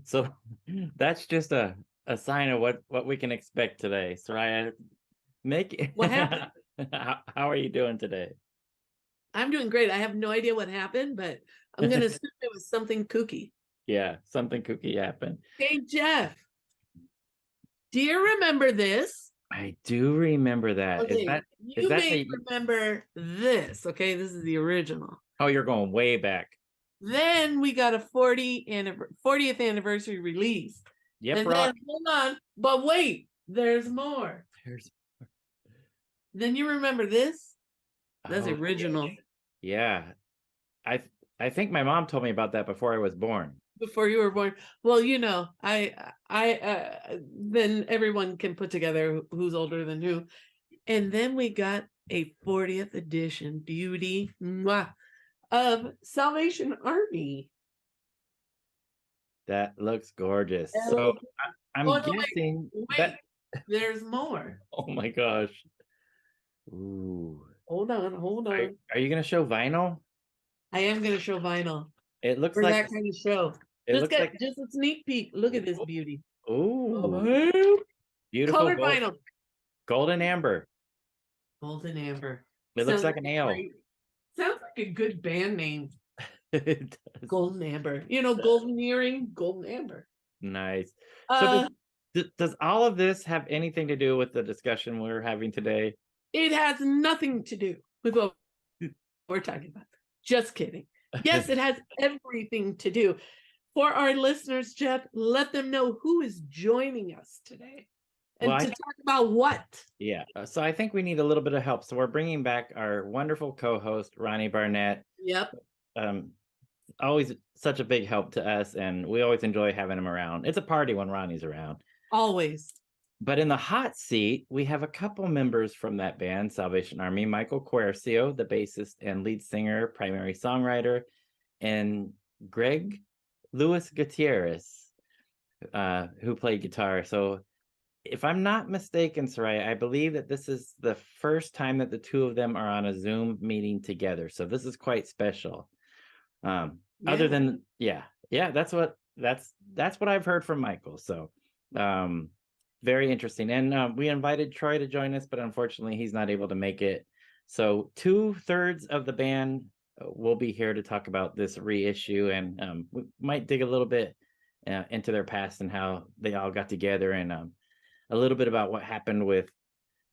So that's just a sign of what we can expect today. Soraya, What happened? how are you doing today? I'm doing great. I have no idea what happened, but I'm going to assume it was something kooky. Yeah, something kooky happened. Hey, Jeff, do you remember this? I do remember that. Is Okay, is you that may the remember this. Okay, this is the original. oh, you're going way back. Then we got a 40th anniversary release. Yep, And Roc. then, hold on, but wait, there's more. There's Then you remember this? That's oh original. yeah. I I think my mom told me about that before I was born. Before you were born. Well, then everyone can put together who's older than who. And then we got a 40th edition beauty of Salvation Army. That looks gorgeous. So I'm Oh, no, guessing wait, there's more. oh my gosh. Ooh. Hold on. Are you gonna show vinyl? I am going to show vinyl It looks for like that kind of show. it looks like Just a sneak peek. Look at this beauty. ooh, beautiful Colored vinyl. golden amber. Golden Amber. It looks Sounds like an ale. great. Sounds like a good band name. It does. Golden Amber. Golden earring, Golden Amber. Nice. So Uh, does all of this have anything to do with the discussion we're having today? it has nothing to do with what we're talking about. Just kidding. Yes, it has everything to do. For our listeners, Jeff, let them know who is joining us today and Well, to talk about what. yeah. So I think we need a little bit of help. So we're bringing back our wonderful co-host, Ronnie Barnett. Yep. Always such a big help to us, and we always enjoy having him around. It's a party when Ronnie's around. Always. But in the hot seat, we have a couple members from that band, Salvation Army. Michael Quercio, the bassist and lead singer, primary songwriter, and Greg Luis Gutierrez, who played guitar. So if I'm not mistaken, Soraya, I believe that this is the first time that the two of them are on a Zoom meeting together. So this is quite special. Other than that's what I've heard from Michael. So very interesting. And we invited Troy to join us, but unfortunately he's not able to make it. So 2/3 of the band will be here to talk about this reissue, and we might dig a little bit into their past and how they all got together, and a little bit about what happened with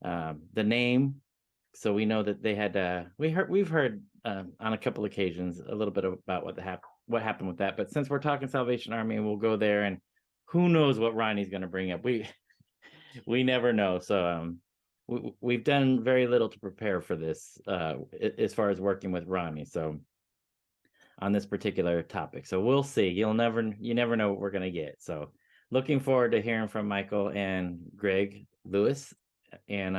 the name. So we know that they had we've heard on a couple occasions a little bit about what happened with that. But since we're talking Salvation Army, we'll go there, and who knows what Ronnie's going to bring up. We never know. So we've done very little to prepare for this as far as working with Ronnie. So on this particular topic. So we'll see. You never know what we're going to get. So looking forward to hearing from Michael and Greg Lewis and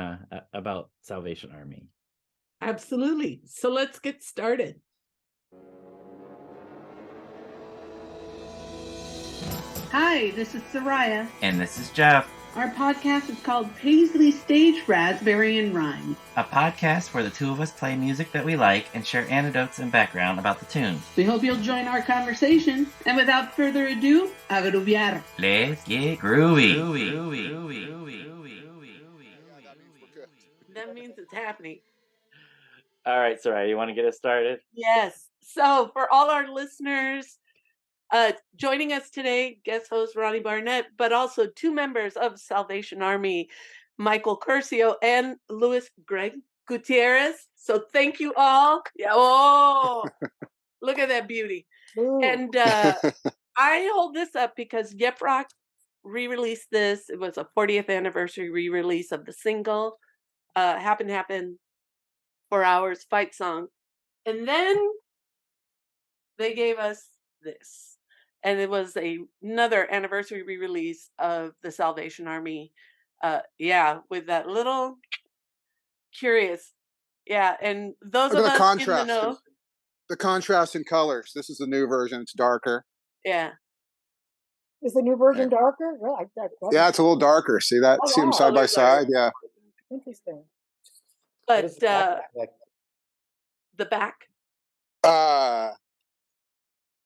about Salvation Army. Absolutely. So let's get started. Hi, this is Soraya. And this is Jeff. Our podcast is called Paisley Stage Raspberry and Rhyme, a podcast where the two of us play music that we like and share anecdotes and background about the tunes. We hope you'll join our conversation. And without further ado, a groovear. Let's get groovy. That means it's happening. All right, Soraya, you want to get us started? Yes. So for all our listeners, joining us today, guest host Ronnie Barnett, but also two members of Salvation Army, Michael Quercio and Greg Gutierrez. So thank you all. Yeah. Oh, look at that beauty. Ooh. And I hold this up because Yep Roc re-released this. It was a 40th anniversary re-release of the single. Happen 4 hours fight song. And then they gave us this. And it was another anniversary re-release of the Salvation Army. With that little curious. Yeah, and those of us in the know. The contrast in colors. This is the new version. It's darker. Yeah. Is the new version darker? Well, yeah, it's a little darker. See that? See them side by side? Yeah. Interesting. But the back?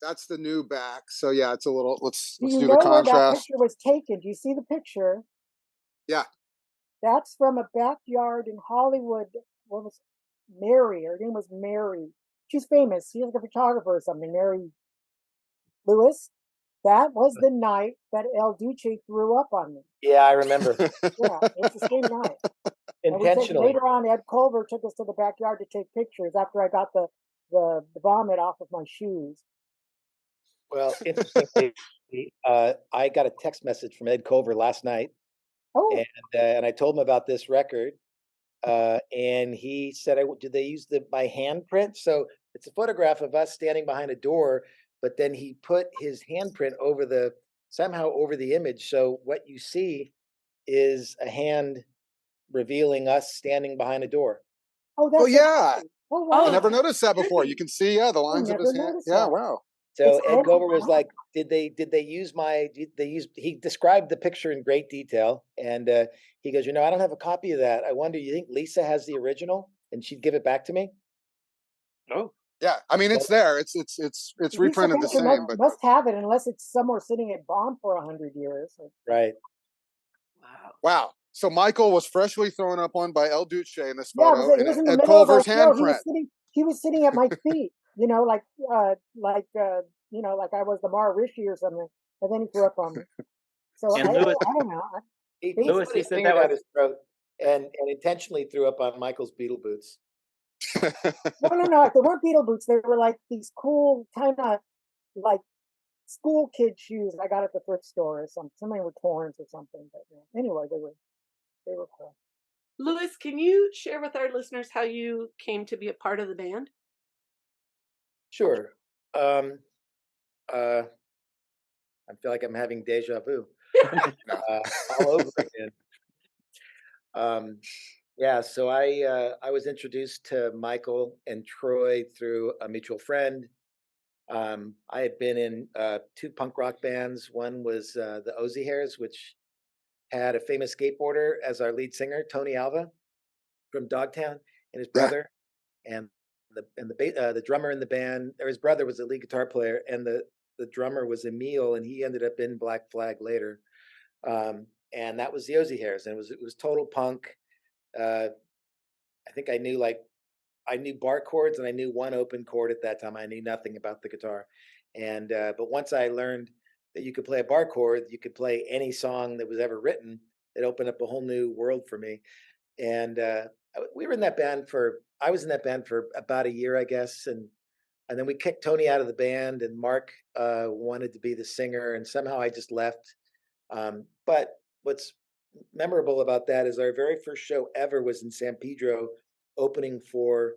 That's the new back. So yeah, it's a little. Let's Do you do the know where that contrast. picture was taken? Do you see the picture? Yeah. That's from a backyard in Hollywood. What was Mary? Her name was Mary. She's famous. She's like a photographer or something. Mary Lewis. That was the night that El Duce threw up on me. Yeah, I remember. Yeah, it's the same night. And we took, Intentionally. later on, Ed Culver took us to the backyard to take pictures after I got the vomit off of my shoes. Well, interestingly, I got a text message from Ed Culver last night, Oh, and I told him about this record, and he said, "Did they use my handprint?" So it's a photograph of us standing behind a door, but then he put his handprint somehow over the image. So what you see is a hand revealing us standing behind a door. oh, that's Oh yeah. amazing. Oh, I Oh, wow. never noticed that before. trippy. You can see, yeah, the I lines of never his hand. noticed Yeah, that. wow. So It's Ed all Culver was wow. like, did they use he described the picture in great detail, and he goes, I don't have a copy of that. I wonder, you think Lisa has the original and she'd give it back to me? Oh, Yeah, I mean, So it's there. It's Lisa reprinted the Benson same, but must have it unless it's somewhere sitting at bomb for 100 years. right. Wow. wow. So Michael was freshly thrown up on by El Duce in this Yeah, photo, it and was in the Ed middle of our Culver's show. handprint. He was sitting at my feet, like like I was the Maharishi or something. And then he threw up on me. So and I Lewis, don't know. He Lewis, put you his said finger that down was his throat and intentionally threw up on Michael's Beetle boots. No. They weren't Beetle boots. They were like these cool kind of like school kid shoes I got at the thrift store or something. Something with horns or something. But anyway, they were cool. Louis, can you share with our listeners how you came to be a part of the band? Sure. I feel like I'm having deja vu all over again. Yeah, so I was introduced to Michael and Troy through a mutual friend. I had been in two punk rock bands. One was the Ozzy Hairs, which had a famous skateboarder as our lead singer, Tony Alva from Dogtown, and his Yeah. brother, and the drummer in the band, or his brother was the lead guitar player, and the drummer was Emil, and he ended up in Black Flag later. And that was the Ozzy Hairs, and it was total punk. I think I knew bar chords and I knew one open chord at that time. I knew nothing about the guitar. And but once I learned that you could play a bar chord, you could play any song that was ever written, it opened up a whole new world for me. And we were in that band I was in that band for about a year, I guess. And then we kicked Tony out of the band, and Mark wanted to be the singer, and somehow I just left. But what's memorable about that is our very first show ever was in San Pedro, opening for,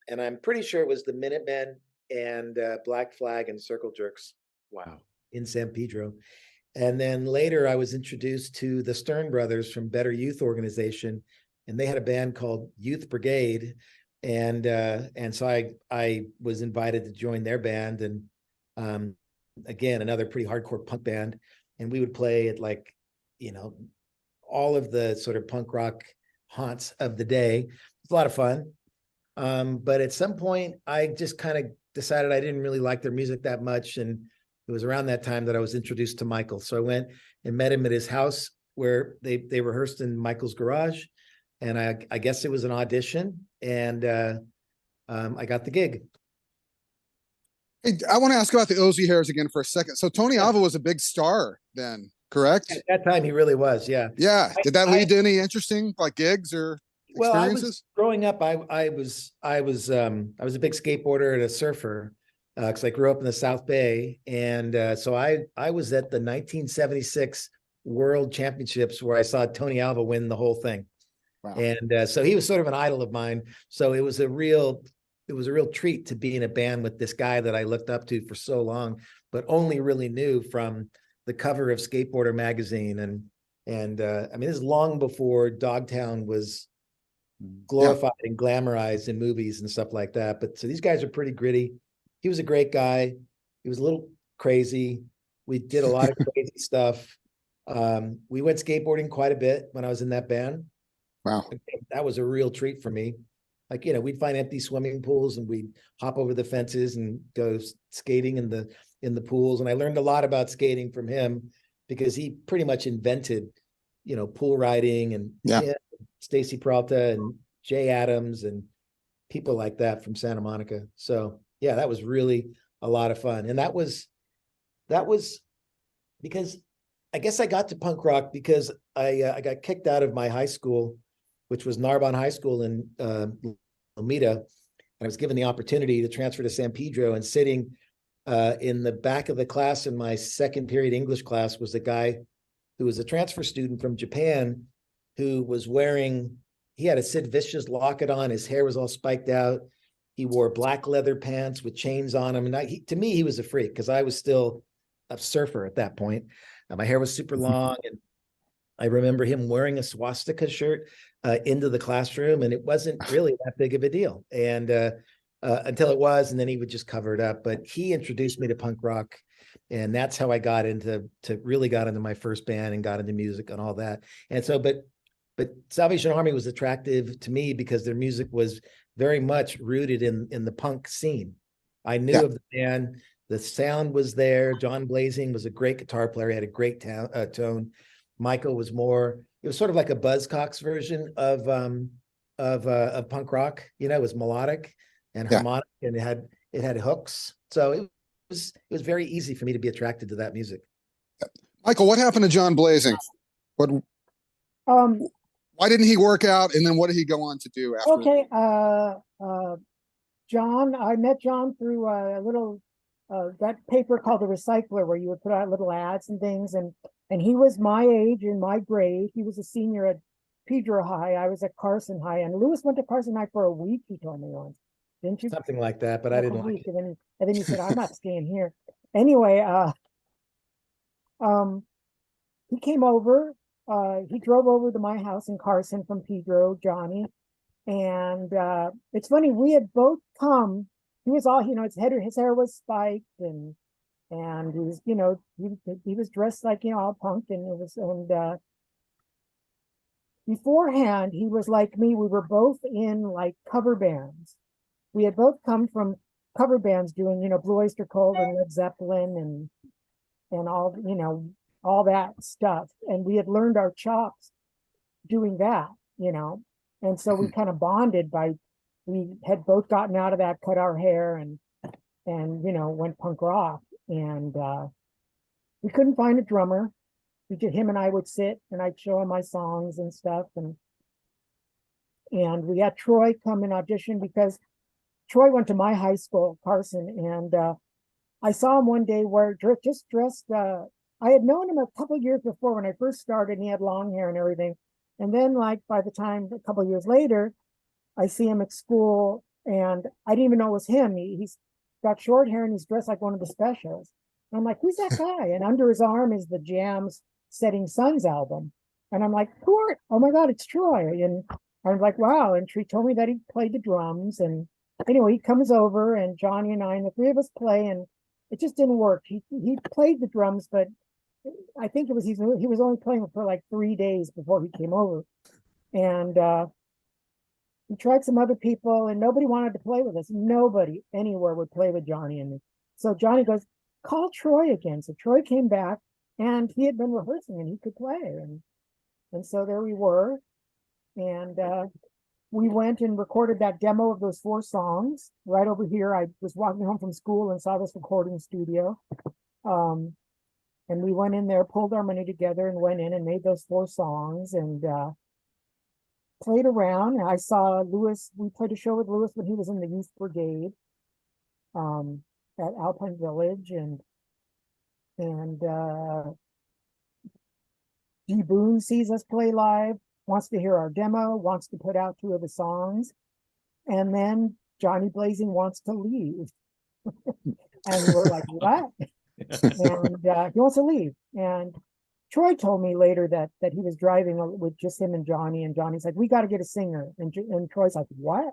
and I'm pretty sure it was the Minutemen and Black Flag and Circle Jerks wow. in San Pedro. And then later I was introduced to the Stern Brothers from Better Youth Organization, and they had a band called Youth Brigade. And so I was invited to join their band, and again, another pretty hardcore punk band. And we would play at all of the sort of punk rock haunts of the day. It's a lot of fun. But at some point, I just kind of decided I didn't really like their music that much. And it was around that time that I was introduced to Michael. So I went and met him at his house where they rehearsed in Michael's garage. And I guess it was an audition, and I got the gig. Hey, I want to ask about the Ozzy Hairs again for a second. So Tony Alva was a big star then, correct? At that time, he really was, yeah. Yeah. Did that lead to any interesting gigs or Well, I was experiences? growing up. I was a big skateboarder and a surfer because I grew up in the South Bay, and so I was at the 1976 World Championships where I saw Tony Alva win the whole thing. Wow. And so he was sort of an idol of mine. So it was a real treat to be in a band with this guy that I looked up to for so long, but only really knew from the cover of Skateboarder magazine. And I mean, this is long before Dogtown was glorified and glamorized in movies and stuff like that. But so these guys are pretty gritty. He was a great guy. He was a little crazy. We did a lot of crazy stuff. We went skateboarding quite a bit when I was in that band. Wow. That was a real treat for me. Like, we'd find empty swimming pools and we'd hop over the fences and go skating in the pools. And I learned a lot about skating from him because he pretty much invented, pool riding, and Yeah. Stacy Peralta and Jay Adams and people like that from Santa Monica. So yeah, that was really a lot of fun. And that was because I guess I got to punk rock because I got kicked out of my high school, which was Narbonne High School in Lomita. And I was given the opportunity to transfer to San Pedro, and sitting in the back of the class in my second period English class was a guy who was a transfer student from Japan who was he had a Sid Vicious locket on. His hair was all spiked out. He wore black leather pants with chains on him. And to me, he was a freak because I was still a surfer at that point. My hair was super long. And I remember him wearing a swastika shirt into the classroom, and it wasn't really that big of a deal. And until it was, and then he would just cover it up. But he introduced me to punk rock. And that's how I got really got into my first band and got into music and all that. And so, but Salvation Army was attractive to me because their music was very much rooted in the punk scene. I knew of the band, the sound was there. John Blazing was a great guitar player. He had a great tone. Michael was it was sort of like a Buzzcocks version of punk rock. It was melodic and harmonic, and it had hooks. So it was very easy for me to be attracted to that music. Michael, what happened to John Blazing? Why didn't he work out? And then what did he go on to do after? Okay. John, I met John through a little, that paper called The Recycler, where you would put out little ads and things. And he was my age and my grade. He was a senior at Pedro High. I was at Carson High, and Lewis went to Carson High for a week, he told me once. Didn't you? Something like that, but I didn't like it. And then he said, I'm not staying here. Anyway, he came over. He drove over to my house in Carson from Pedro, Johnny. And it's funny, we had both come. He was all, his hair was spiked, and he was, he was dressed like, all punk, and beforehand, he was like me. We were both in like cover bands. We had both come from cover bands doing, Blue Oyster Cult and Led Zeppelin and all, all that stuff. And we had learned our chops doing that, And so we kind of bonded we had both gotten out of that, cut our hair and went punk rock. And we couldn't find a drummer. Him and I would sit and I'd show him my songs and stuff. And we had Troy come and audition because Troy went to my high school, Carson. And I saw him one day just dressed, I had known him a couple of years before when I first started, and he had long hair and everything. And then by the time, a couple of years later, I see him at school, and I didn't even know it was him. He's got short hair and he's dressed like one of the specials. And I'm like, who's that guy? And under his arm is the Jam's Setting Suns album. And I'm like, oh my God, it's Troy. And I'm like, wow. And Tree told me that he played the drums. And anyway, he comes over, and Johnny and I and the three of us play, and it just didn't work. He played the drums, but I think he was only playing for like 3 days before he came over. And we tried some other people, and nobody wanted to play with us. Nobody anywhere would play with Johnny and me. So Johnny goes, call Troy again. So Troy came back, and he had been rehearsing and he could play. And so there we were. And we went and recorded that demo of those 4 songs right over here. I was walking home from school and saw this recording studio. And we went in there, pulled our money together, and went in and made those 4 songs and played around. I saw Lewis. We played a show with Lewis when he was in the Youth Brigade at Alpine Village, and D. Boone sees us play live, wants to hear our demo, wants to put out 2 of the songs, and then Johnny Blazing wants to leave. And we're like, what? And he wants to leave. And Troy told me later that he was driving with just him and Johnny, and Johnny's like, we got to get a singer. And Troy's like, what?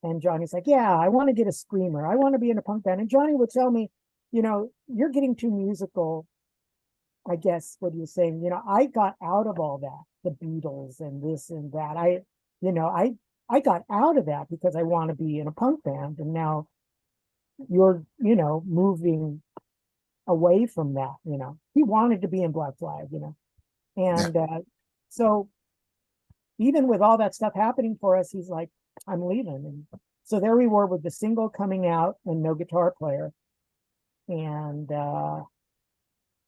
And Johnny's like, yeah, I want to get a screamer. I want to be in a punk band. And Johnny would tell me, you're getting too musical, I guess, what he was saying. I got out of all that, the Beatles and this and that. I got out of that because I want to be in a punk band, and now you're, moving away from that. He wanted to be in Black Flag, and so even with all that stuff happening for us, he's like, I'm leaving. And so there we were with the single coming out and no guitar player. And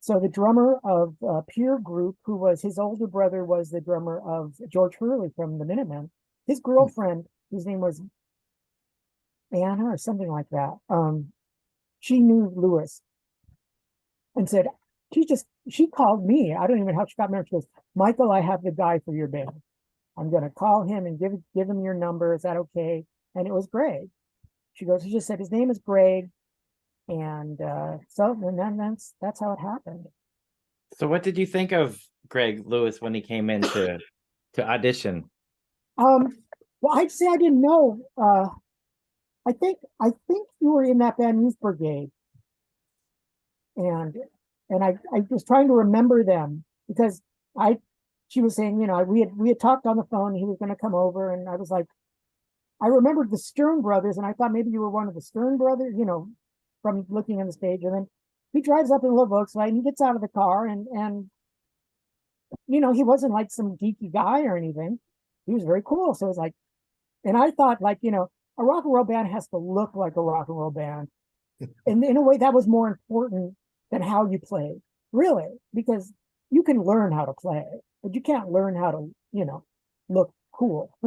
so the drummer of Peer Group, who was his older brother, was the drummer of George Hurley from the Minutemen. His girlfriend, whose name was Anna or something like that, she knew Lewis and said, she called me. I don't even know how she got married. She goes, Michael, I have the guy for your band. I'm going to call him and give him your number. Is that okay? And it was Greg. She goes, he just said, his name is Greg. And and then that's how it happened. So what did you think of Greg Lewis when he came in to audition? Well, I'd say I didn't know. I think you were in that band Youth Brigade. And I was trying to remember them because she was saying, we had talked on the phone, he was going to come over, and I was like, I remembered the Stern brothers, and I thought maybe you were one of the Stern brothers, from looking on the stage. And then he drives up in a little Volkswagen, and he gets out of the car, and he wasn't like some geeky guy or anything. He was very cool. So it was like, and I thought, like, a rock and roll band has to look like a rock and roll band. And in a way, that was more important than how you play, really, because you can learn how to play, but you can't learn how to, look cool.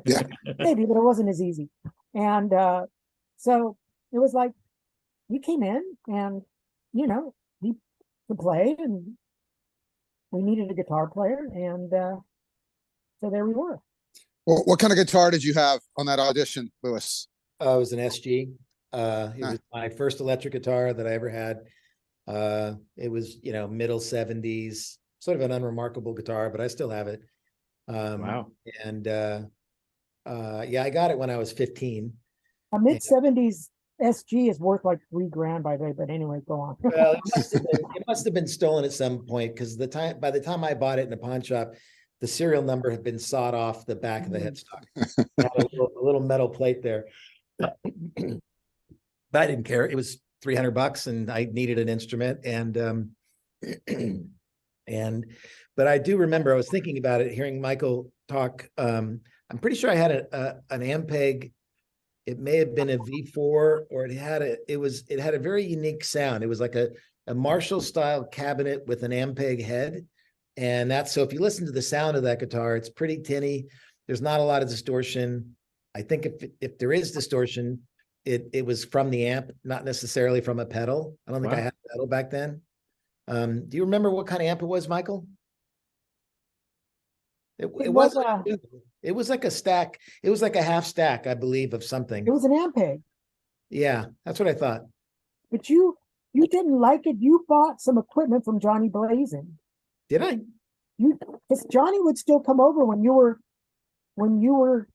Yeah. Maybe, but it wasn't as easy. And so it was like, he came in and, he could play, and we needed a guitar player. And so there we were. Well, what kind of guitar did you have on that audition, Lewis? It was an SG. It was my first electric guitar that I ever had. It was, middle 70s, sort of an unremarkable guitar, but I still have it. Wow. And yeah, I got it when I was 15. A mid 70s SG is worth like $3,000 by the way, but anyway, go on. Well, it must have been stolen at some point, because by the time I bought it in a pawn shop, the serial number had been sawed off the back of the headstock. It had a little metal plate there. But I didn't care. It was $300 and I needed an instrument. But I do remember, I was thinking about it, hearing Michael talk. I'm pretty sure I had an Ampeg. It may have been a V4, or it had a very unique sound. It was like a Marshall style cabinet with an Ampeg head. And so if you listen to the sound of that guitar, it's pretty tinny. There's not a lot of distortion. I think if there is distortion, it was from the amp, not necessarily from a pedal. I don't think I had a pedal back then. Do you remember what kind of amp it was, Michael? It was like a stack. It was like a half stack, I believe, of something. It was an Ampeg. Yeah, that's what I thought. But you didn't like it. You bought some equipment from Johnny Blazin. Did I? Because Johnny would still come over when you were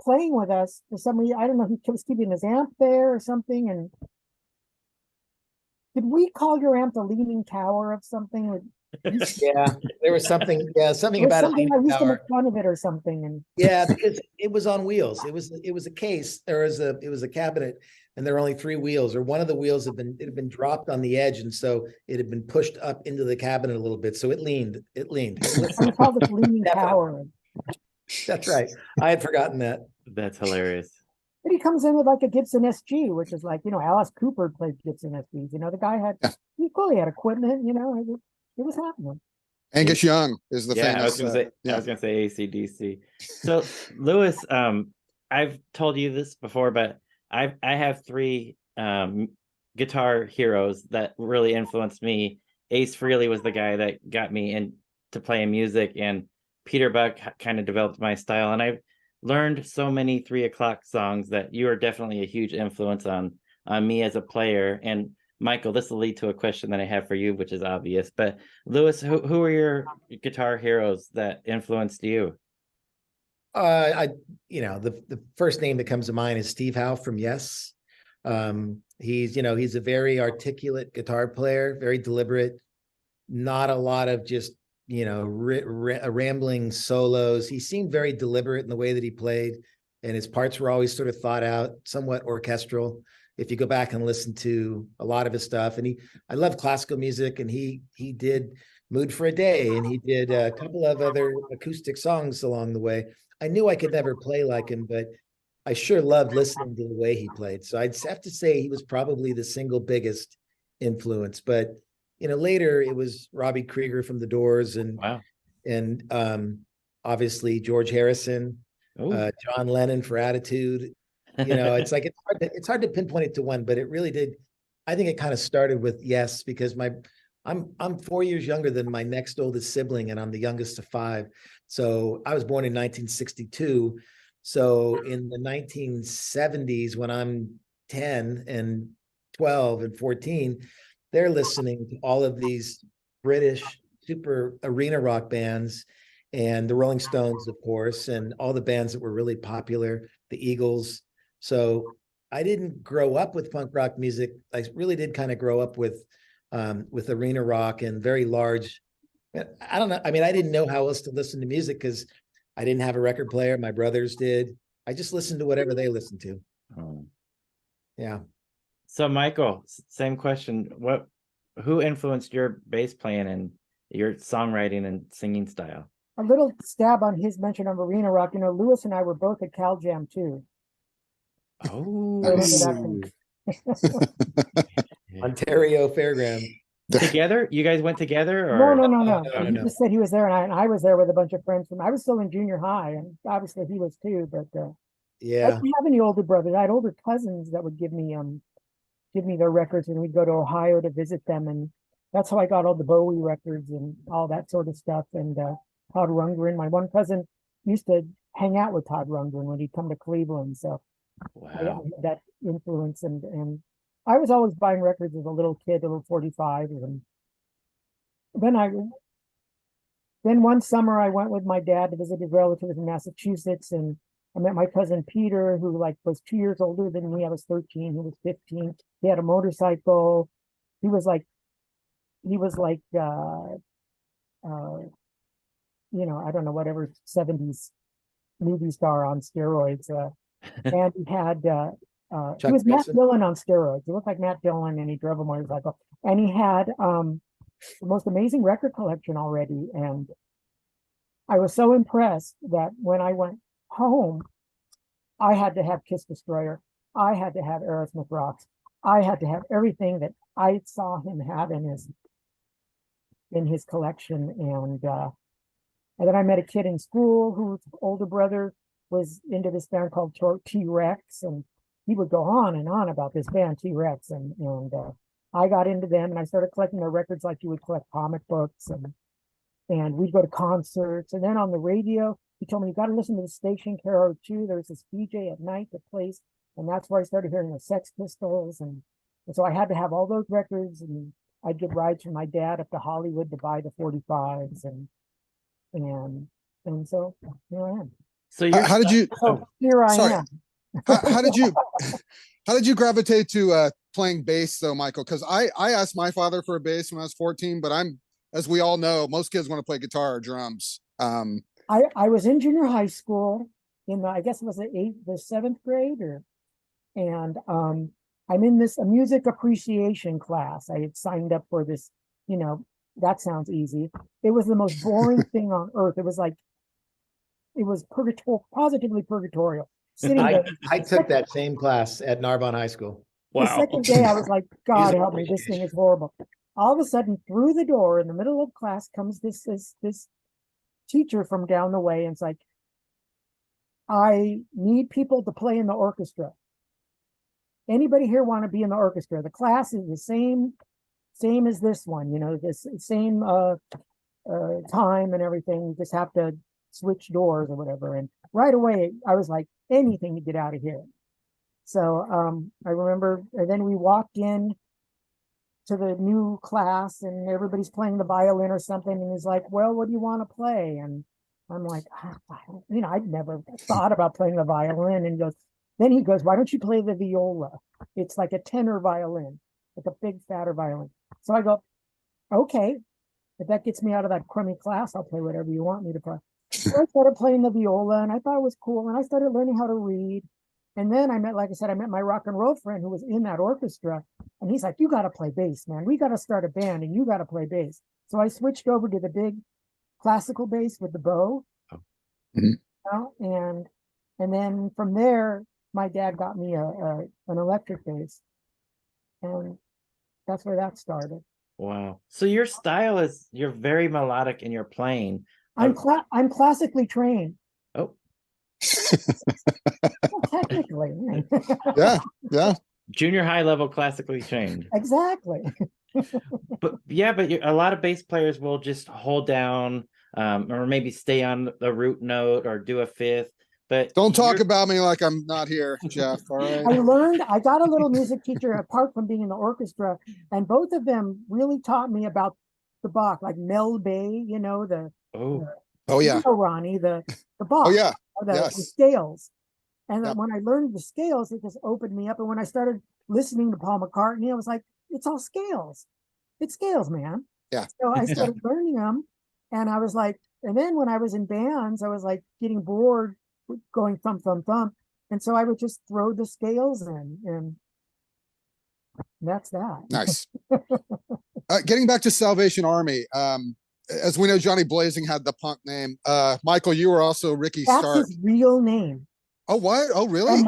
playing with us for some reason. I don't know, he was keeping his amp there or something. And did we call your amp the Leaning Tower of something? Yeah, there was something. Yeah, something about something it. I used to make fun of it or something. And yeah, because it was on wheels. It was a case. It was a cabinet, and there were only 3 wheels, or one of the wheels had been dropped on the edge, and so it had been pushed up into the cabinet a little bit, so it leaned. I called it Leaning Tower. That's right. I had forgotten that. That's hilarious. But he comes in with like a Gibson SG, which is like, Alice Cooper played Gibson SGs. The guy he clearly had equipment. It was happening. Angus Young is the famous. I was gonna say AC/DC. So Lewis, I've told you this before, but I have 3 guitar heroes that really influenced me. Ace Frehley was the guy that got me into playing music, and Peter Buck kind of developed my style. And I've learned so many 3 o'clock songs that you are definitely a huge influence on me as a player. And Michael, this will lead to a question that I have for you, which is obvious. But Lewis, who are your guitar heroes that influenced you? The first name that comes to mind is Steve Howe from Yes. He's a very articulate guitar player, very deliberate, not a lot of just rambling solos. He seemed very deliberate in the way that he played, and his parts were always sort of thought out, somewhat orchestral. If you go back and listen to a lot of his stuff, and I love classical music, and he did Mood for a Day, and he did a couple of other acoustic songs along the way. I knew I could never play like him, but I sure loved listening to the way he played. So I'd have to say he was probably the single biggest influence. But later it was Robbie Krieger from the Doors, and Wow. Obviously George Harrison, John Lennon for Attitude. It's like it's hard to pinpoint it to one, but it really did. I think it kind of started with Yes, because I'm 4 years younger than my next oldest sibling, and I'm the youngest of five. So I was born in 1962. So in the 1970s, when I'm 10 and 12 and 14, they're listening to all of these British super arena rock bands, and the Rolling Stones, of course, and all the bands that were really popular, the Eagles. So I didn't grow up with punk rock music. I really did kind of grow up with arena rock and very large. I don't know. I mean, I didn't know how else to listen to music because I didn't have a record player. My brothers did. I just listened to whatever they listened to. Oh. Yeah. So Michael, same question. Who influenced your bass playing and your songwriting and singing style? A little stab on his mention of arena rock. Lewis and I were both at Cal Jam too. Oh, Nice. Ontario Fairground. Together? You guys went together, No, or no. no, He no. just said he was there, and I was there with a bunch of friends I was still in junior high, and obviously he was too. But I Yeah. didn't have any older brothers. I had older cousins that would give me their records, and we'd go to Ohio to visit them, and that's how I got all the Bowie records and all that sort of stuff. And Todd Rundgren, my one cousin used to hang out with Todd Rundgren when he'd come to Cleveland, so I wow. had that influence. And I was always buying records as a little kid, a little 45, and then one summer I went with my dad to visit his relatives in Massachusetts, and I met my cousin Peter, who was 2 years older than me. I was 13, he was 15. He had a motorcycle. He was like I don't know, whatever 70s movie star on steroids. And he had he was Matt Dillon on steroids. He looked like Matt Dillon, and he drove a motorcycle. And he had the most amazing record collection already. And I was so impressed that when I went home, I had to have Kiss Destroyer. I had to have Aerosmith Rocks. I had to have everything that I saw him have in his collection. And then I met a kid in school whose older brother was into this band called T-Rex, and he would go on and on about this band T-Rex, and I got into them, and I started collecting their records like you would collect comic books, and we'd go to concerts. And then on the radio, he told me, you got to listen to the station KRO2. There's this DJ at night that plays, and that's where I started hearing the Sex Pistols, and so I had to have all those records, and I'd get rides from my dad up to Hollywood to buy the 45s, and so here I am. So How did you? So here I sorry. am. How did you gravitate to playing bass though, Michael? Because I asked my father for a bass when I was 14, but as we all know, most kids want to play guitar or drums. I was in junior high school I guess it was the seventh grade, and I'm in a music appreciation class. I had signed up for this, that sounds easy. It was the most boring thing on earth. It was positively purgatorial. I took that same class at Narbonne High School. The second day I was like, God help me, this thing is horrible. All of a sudden, through the door in the middle of class comes this teacher from down the way, and it's like, I need people to play in the orchestra. Anybody here want to be in the orchestra? The class is the same as this one, this same time and everything. You just have to switch doors or whatever. And right away, I was like, anything to get out of here. So I remember, and then we walked in to the new class, and everybody's playing the violin or something, and he's like, well, what do you want to play? And I'm like, I'd never thought about playing the violin. And then he goes, why don't you play the viola? It's like a tenor violin, like a big fatter violin. So I go, okay. if that gets me out of that crummy class, I'll play whatever you want me to play. So I started playing the viola and I thought it was cool. And I started learning how to read. And then I met, like I said, I met my rock and roll friend who was in that orchestra. And he's like, you got to play bass, man. We got to start a band and you got to play bass. So I switched over to the big classical bass with the bow. Mhm. And then from there, my dad got me an electric bass. And that's where that started. Wow. So your style is, you're very melodic in your playing. I'm classically trained. Oh, Well, technically. Yeah, yeah. junior high level classically trained. Exactly. But yeah, but a lot of bass players will just hold down, or maybe stay on the root note or do a fifth. But Don't talk you're- about me like I'm not here, Jeff. All right. I got a little music teacher apart from being in the orchestra, and both of them really taught me about the Bach, like Mel Bay, you know, Oh, Oh yeah. you know, Ronnie, the Bach, Oh yeah. the Yes. scales. And then Yep. when I learned the scales, it just opened me up. And when I started listening to Paul McCartney, I was like, it's all scales. It's scales, man. Yeah. So I started learning them. And I was like, and then when I was in bands, I was like getting bored with going thump, thump, thump. And so I would just throw the scales in, and that's that. Nice. Getting back to Salvation Army, as we know, Johnny Blazing had the punk name. Michael, you were also Ricky That's Stark. his real name. Oh, what? Oh, really?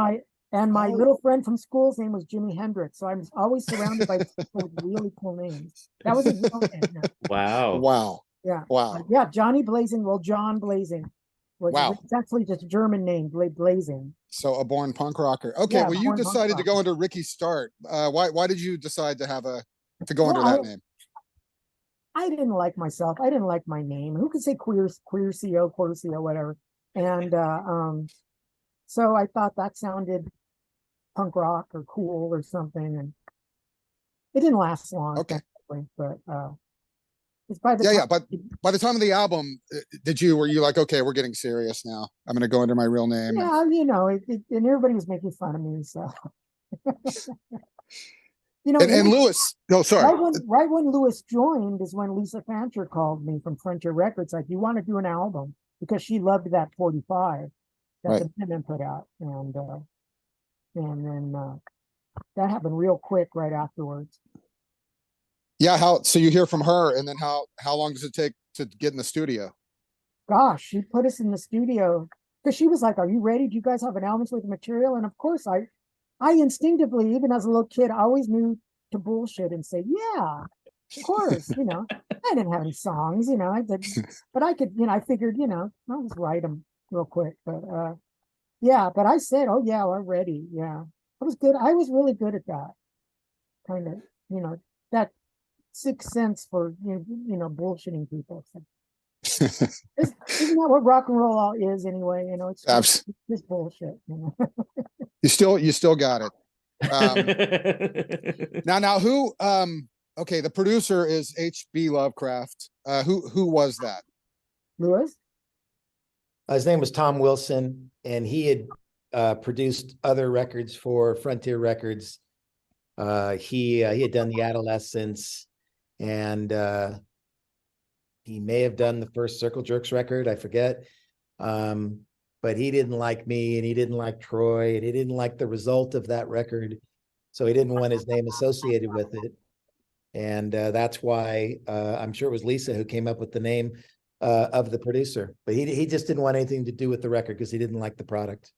And my Oh. little friend from school's name was Jimi Hendrix. So I'm always surrounded by people with really cool names. That was his real name. Yeah. wow. Wow. Yeah. Wow. Yeah. Johnny Blazing. Well, John Blazing was Wow. it's actually just a German name, Blazing. So a born punk rocker. Okay. Yeah, Well, you born punk decided to rocker. go under Ricky Stark. Why did you decide to go under Well, that name? I didn't like myself. I didn't like my name. Who could say Quercio, whatever. And so I thought that sounded punk rock or cool or something. And it didn't last long. Okay. But it's by the Yeah, time, yeah. But by the time of the album, were you like, okay, we're getting serious now. I'm going to go under my real name. yeah, you know, and everybody was making fun of me. So, you know, And Lewis. No, sorry. right when Lewis joined is when Lisa Fancher called me from Frontier Records, like, you want to do an album, because she loved that 45 that Right. the Minutemen put out, and then that happened real quick right afterwards. Yeah. So you hear from her, and then how long does it take to get in the studio? Gosh, she put us in the studio because she was like, "Are you ready? Do you guys have an album with material?" And of course, I instinctively, even as a little kid, I always knew to bullshit and say, "Yeah, of course." You know, I didn't have any songs, you know, I did, but I could, you know, I figured, you know, I'll just write them real quick. But yeah, but I said, "Oh yeah, we're ready." Yeah, I was good. I was really good at that kind of, you know, that sixth sense for you know bullshitting people. So, isn't that what rock and roll all is anyway? You know, it's just bullshit. You know? You still got it. Now who? Okay, the producer is H.B. Lovecraft. Who was that? Lewis? His name was Tom Wilson, and he had produced other records for Frontier Records. He had done The Adolescents, and he may have done the first Circle Jerks record, I forget. But he didn't like me, and he didn't like Troy, and he didn't like the result of that record. So he didn't want his name associated with it. And that's why I'm sure it was Lisa who came up with the name of the producer. But he just didn't want anything to do with the record because he didn't like the product.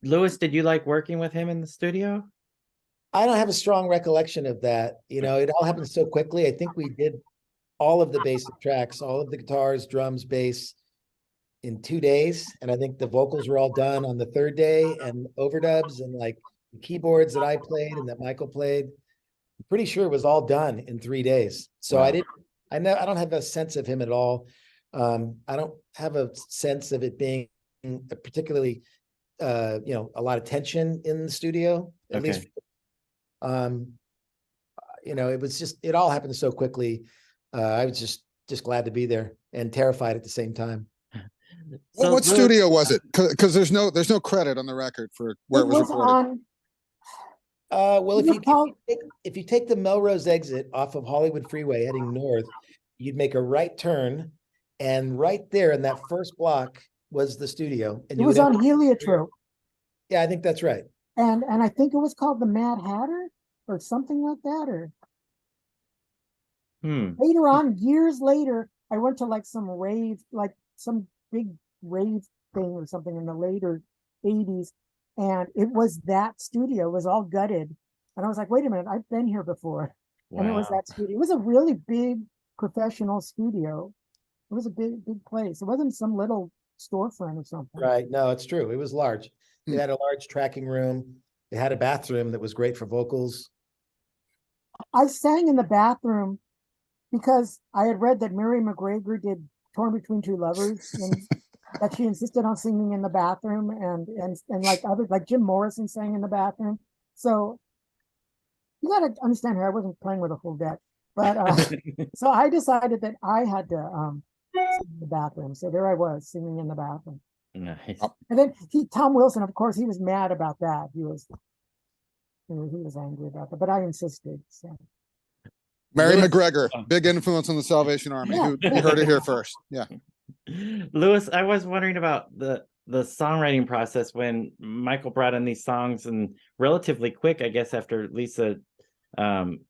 Lewis, did you like working with him in the studio? I don't have a strong recollection of that. You know, it all happened so quickly. I think we did all of the basic tracks, all of the guitars, drums, bass in 2 days. And I think the vocals were all done on the third day, and overdubs and like the keyboards that I played and that Michael played. I'm pretty sure it was all done in 3 days. So Wow. I don't have a sense of him at all. I don't have a sense of it being particularly, you know, a lot of tension in the studio, at Okay. least. You know, it all happened so quickly. I was just glad to be there and terrified at the same time. What Lewis- studio was it? Because there's no credit on the record for where it was recorded. on. Well, You know, Paul- if you take the Melrose exit off of Hollywood Freeway heading north, you'd make a right turn, and right there in that first block was the studio. And It you was would on enter- Heliotrope, Yeah, I think that's right. and I think it was called the Mad Hatter or something like that. Or Hmm. later on, years later, I went to like some rave, like some big rave thing or something in the later 80s, and it was that studio. It was all gutted, and I was like, wait a minute, I've been here before. And it was Wow. that studio. It was a really big professional studio. It was a big place. It wasn't some little storefront or something. Right. No, it's true. It was large. It Hmm. had a large tracking room. It had a bathroom that was great for vocals. I sang in the bathroom because I had read that Mary McGregor did Torn Between Two Lovers, and that she insisted on singing in the bathroom, and like others, like Jim Morrison sang in the bathroom. So you got to understand here, I wasn't playing with a full deck, but so I decided that I had to sing in the bathroom. So there I was singing in the bathroom. Nice. And then Tom Wilson, of course, he was mad about that. He was angry about that, but I insisted. So Mary Lewis- McGregor, oh. big influence on the Salvation Army. Yeah. You heard it here first. Yeah. Lewis, I was wondering about the songwriting process when Michael brought in these songs, and relatively quick, I guess, after Lisa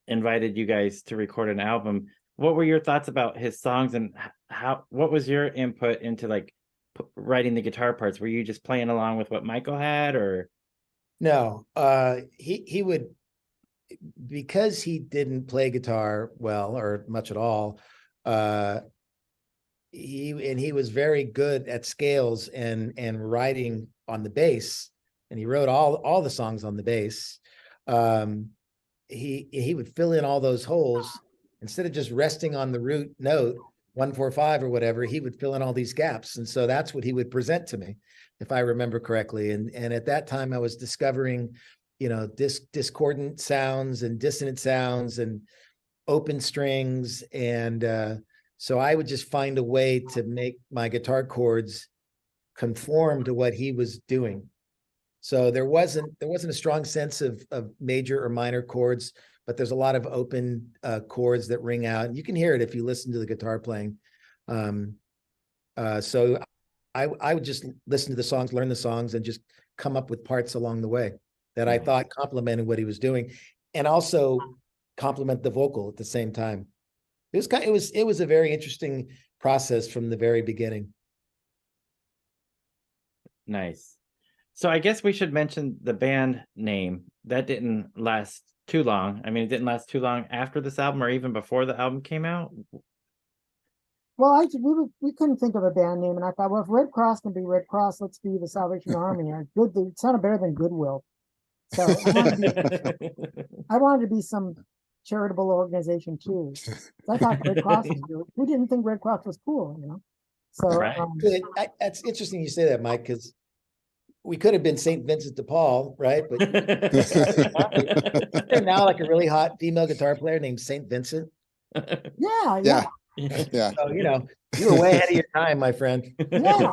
invited you guys to record an album. What were your thoughts about his songs, and what was your input into like writing the guitar parts? Were you just playing along with what Michael had, or? No, he would, because he didn't play guitar well or much at all. He was very good at scales and writing on the bass, and he wrote all the songs on the bass. He would fill in all those holes instead of just resting on the root note 1 4 5 or whatever. He would fill in all these gaps, and so that's what he would present to me, if I remember correctly. And at that time, I was discovering, discordant sounds and dissonant sounds and open strings, and so I would just find a way to make my guitar chords conform to what he was doing. So there wasn't a strong sense of major or minor chords, but there's a lot of open chords that ring out. And you can hear it if you listen to the guitar playing. So I would just listen to the songs, learn the songs, and just come up with parts along the way that I thought complemented what he was doing, and also complement the vocal at the same time. It was a very interesting process from the very beginning. Nice. So I guess we should mention the band name. That didn't last too long. I mean, it didn't last too long after this album or even before the album came out. Well, we couldn't think of a band name, and I thought, well, if Red Cross can be Red Cross, let's be the Salvation Army. It sounded better than Goodwill. So I wanted to be some charitable organization too. So I thought Red Cross was good. Who didn't think Red Cross was cool, So Right. That's interesting you say that, Mike, because we could have been St. Vincent de Paul, right? But isn't there now like a really hot female guitar player named St. Vincent? yeah. Yeah. So, you were way ahead of your time, my friend. Yeah.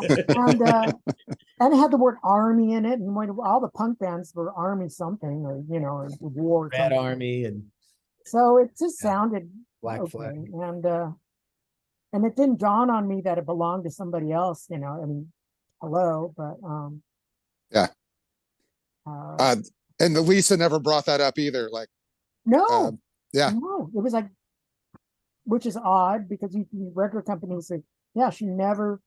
And it had the word army in it, and when all the punk bands were army something, or or war. Red something. Army and So it just sounded Black okay. Flag. And it didn't dawn on me that it belonged to somebody else. I mean, hello, but Yeah. And Lisa never brought that up either. Like, no, yeah. no, it was like, which is odd because record companies say, yeah, she never,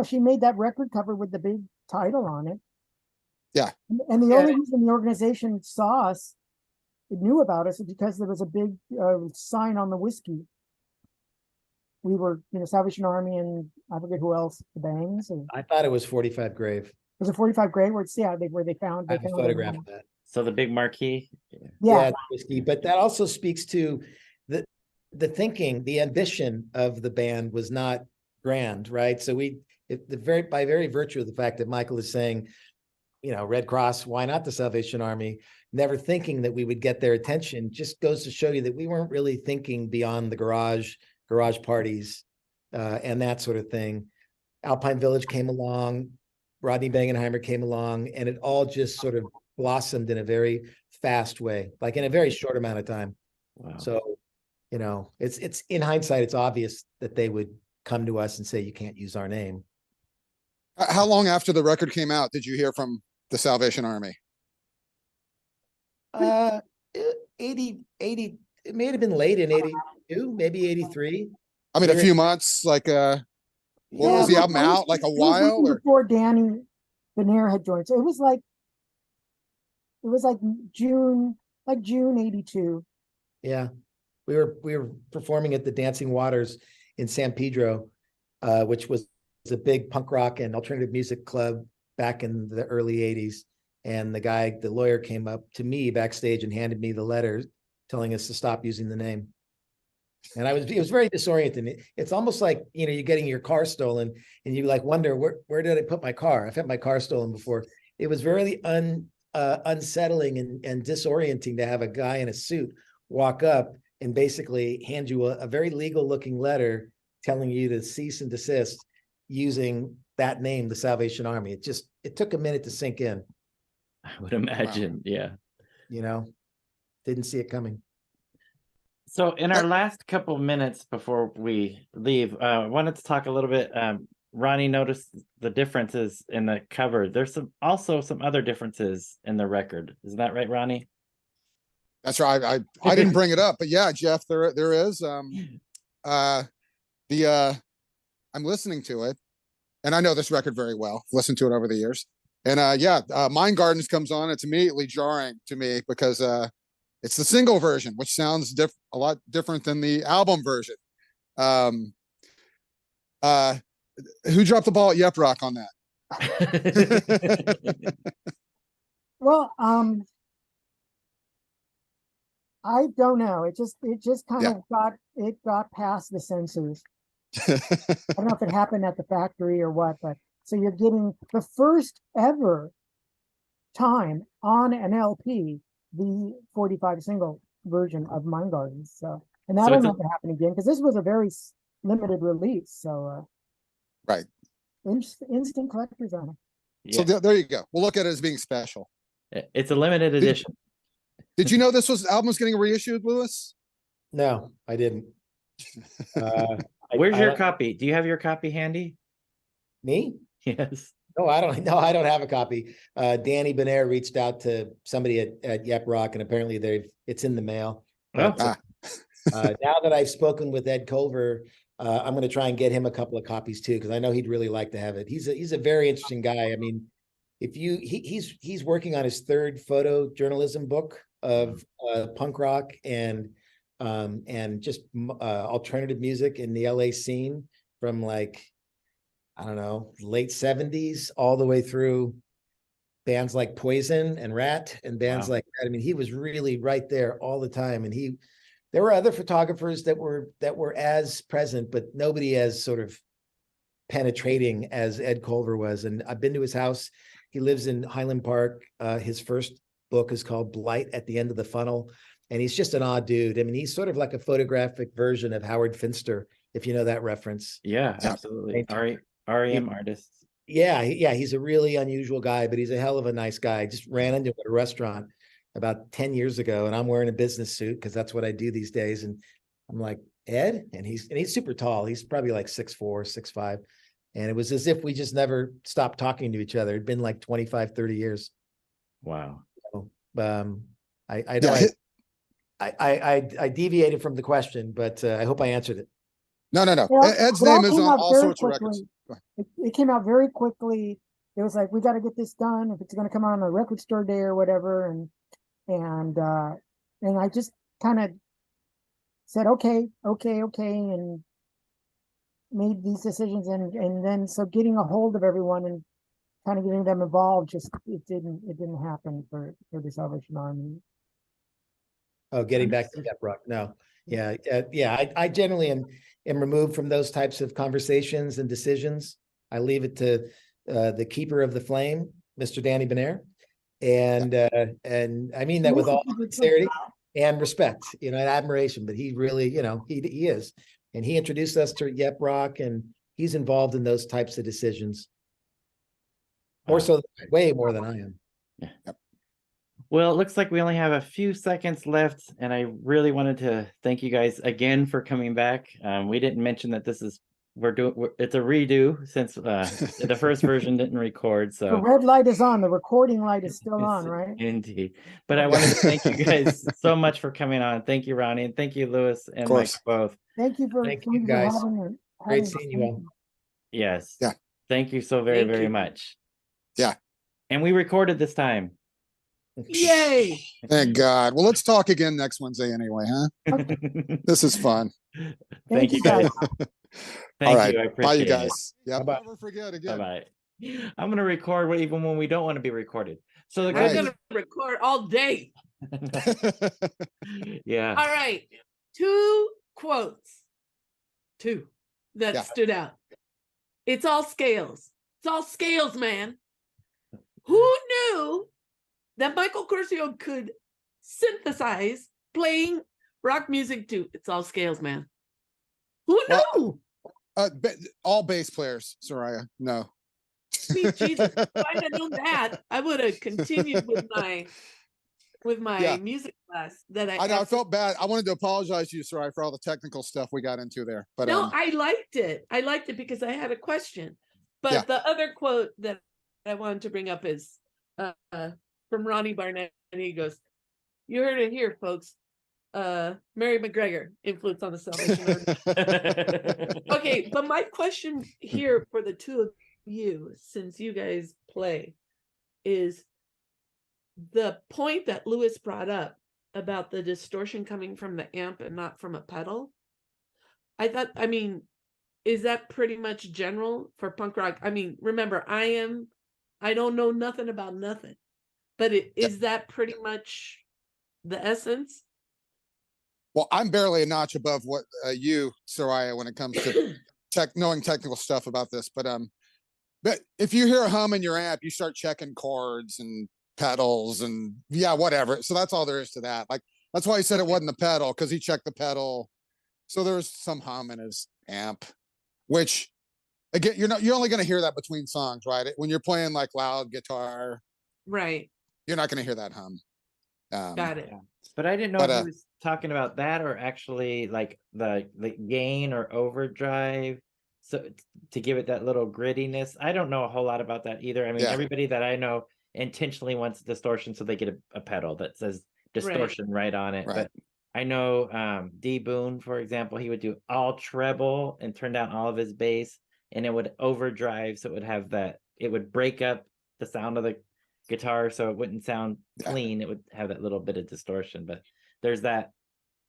she made that record cover with the big title on it. Yeah. And the only reason the organization saw us, it knew about us, is because there was a big sign on the whiskey. We were, Salvation Army, and I forget who else, the Bangs. I thought it was 45 Grave. Was it 45 Grade where they found? I have a photograph of that. So the big marquee. Yeah. Whiskey. But that also speaks to the thinking, the ambition of the band was not grand, right? So by very virtue of the fact that Michael is saying, Red Cross, why not the Salvation Army? Never thinking that we would get their attention, just goes to show you that we weren't really thinking beyond the garage parties, and that sort of thing. Alpine Village came along, Rodney Bangenheimer came along, and it all just sort of blossomed in a very fast way, like in a very short amount of time. Wow. So, you know, it's in hindsight, it's obvious that they would come to us and say, you can't use our name. How long after the record came out did you hear from the Salvation Army? 80, it may have been late in 82, maybe 83. I mean, a few months, like, what was the album out? Like a while? Or? Before Danny Benair had joined. So it was like June 82. Yeah. We were performing at the Dancing Waters in San Pedro, which was a big punk rock and alternative music club back in the early 80s. And the lawyer came up to me backstage and handed me the letter telling us to stop using the name. And it was very disorienting. It's almost like, you know, you're getting your car stolen and you like wonder, where did I put my car? I've had my car stolen before. It was very unsettling and disorienting to have a guy in a suit walk up and basically hand you a very legal looking letter telling you to cease and desist using that name, the Salvation Army. It took a minute to sink in. I would imagine. Wow. Yeah. You know, didn't see it coming. So in our last couple minutes before we leave, I wanted to talk a little bit. Ronnie noticed the differences in the cover. There's also some other differences in the record. Isn't that right, Ronnie? That's right. I didn't bring it up, but yeah, Jeff, there is. I'm listening to it, and I know this record very well. Listened to it over the years, and Mind Gardens comes on. It's immediately jarring to me because it's the single version, which sounds a lot different than the album version. Who dropped the ball at Yep Roc on that? Well, I don't know. It just kind of got past the censors. I don't know if it happened at the factory or what, but so you're getting the first ever time on an LP, the 45 single version of Mind Gardens. So, and that'll never happen again because this was a very limited release. So, right. Instant collector's on it. Yeah. So there you go. We'll look at it as being special. It's a limited edition. Did you know this album was getting reissued, Lewis? No, I didn't. Where's your copy? Do you have your copy handy? Me? Yes. No, I don't. No, I don't have a copy. Danny Benair reached out to somebody at Yep Roc, and apparently it's in the mail. Oh. Now that I've spoken with Ed Culver, I'm going to try and get him a couple of copies too, because I know he'd really like to have it. He's a very interesting guy. I mean, he's working on his third photojournalism book of punk rock and just alternative music in the LA scene from like, I don't know, late 70s all the way through bands like Poison and Rat and bands like that. I mean, he was really right there all the time. And there were other photographers that were as present, but nobody as sort of penetrating as Ed Culver was. And I've been to his house. He lives in Highland Park. His first book is called Blight at the End of the Funnel. And he's just an odd dude. I mean, he's sort of like a photographic version of Howard Finster, if you know that reference. Yeah, absolutely. REM artist. Yeah, he's a really unusual guy, but he's a hell of a nice guy. I just ran into him at a restaurant about 10 years ago, and I'm wearing a business suit because that's what I do these days. And I'm like, Ed? And he's super tall. He's probably like 6'4", 6'5". And it was as if we just never stopped talking to each other. It'd been like 25, 30 years. Wow. So, I deviated from the question, but I hope I answered it. No. Ed's name is on all sorts of records. It came out very quickly. It was like, we got to get this done if it's going to come out on a record store day or whatever. And I just kind of said, okay, and made these decisions. And then, so getting a hold of everyone and kind of getting them involved, it didn't happen for the Salvation Army. Oh, getting back to Yep Roc. No. Yeah. I generally am removed from those types of conversations and decisions. I leave it to the keeper of the flame, Mr. Danny Benair. And I mean that with all sincerity and respect, and admiration, but he really, he is. And he introduced us to Yep Roc, and he's involved in those types of decisions. More so, way more than I am. Yeah. Well, it looks like we only have a few seconds left, and I really wanted to thank you guys again for coming back. We didn't mention that this is it's a redo since the first version didn't record. The So red light is on. The recording light is still on, right? indeed. But I wanted to thank you guys so much for coming on. Thank you, Ronnie, and thank you, Lewis and Mike, course. both. Thank you for Thank you, for guys. having Great having seeing you all. Yes. Yeah. Thank you so very, Thank very you. much. Yeah. And we recorded this time. Yay! Thank God. Well, let's talk again next Wednesday anyway, huh? This is fun. Thank you guys. All Thank right. you. I Bye, you appreciate it. guys. Yeah. Bye-bye. Never forget again. Bye bye. I'm gonna record even when we don't want to be recorded. So the I'm Right. gonna record all day. yeah. All right. 2 quotes. 2 that Yeah. stood out. It's all scales. It's all scales, man. Who knew that Michael Quercio could synthesize playing rock music too? It's all scales, man. Who Well, knew? all bass players, Soraya. No. Sweet Jesus. If I'd have known that, I would have continued with my Yeah. music class that I know. I felt bad. I wanted to apologize to you, Soraya, for all the technical stuff we got into there. But No, I liked it. I liked it because I had a question. But Yeah. the other quote that I wanted to bring up is from Ronnie Barnett, and he goes, "You heard it here, folks. Mary McGregor influence on the Salvation Army." Okay, but my question here for the two of you, since you guys play, is the point that Lewis brought up about the distortion coming from the amp and not from a pedal. I mean, is that pretty much general for punk rock? I mean, remember, I don't know nothing about nothing, but is that pretty much the essence? Well, I'm barely a notch above what you, Soraya, when it comes to knowing technical stuff about this. But if you hear a hum in your amp, you start checking chords and pedals and yeah, whatever. So that's all there is to that. Like that's why he said it wasn't the pedal, because he checked the pedal. So there's some hum in his amp, which again, you're only going to hear that between songs, right? When you're playing like loud guitar, Right. you're not going to hear that hum. Got it. Yeah. But I didn't know But, if he was talking about that or actually like the gain or overdrive. So to give it that little grittiness. I don't know a whole lot about that either. I mean, Yeah. everybody that I know intentionally wants distortion, so they get a pedal that says distortion right on it. Right. But I know D Boone, for example, he would do all treble and turn down all of his bass, and it would overdrive, so it would have that, it would break up the sound of the guitar so it wouldn't sound Yeah. clean. It would have that little bit of distortion, but there's that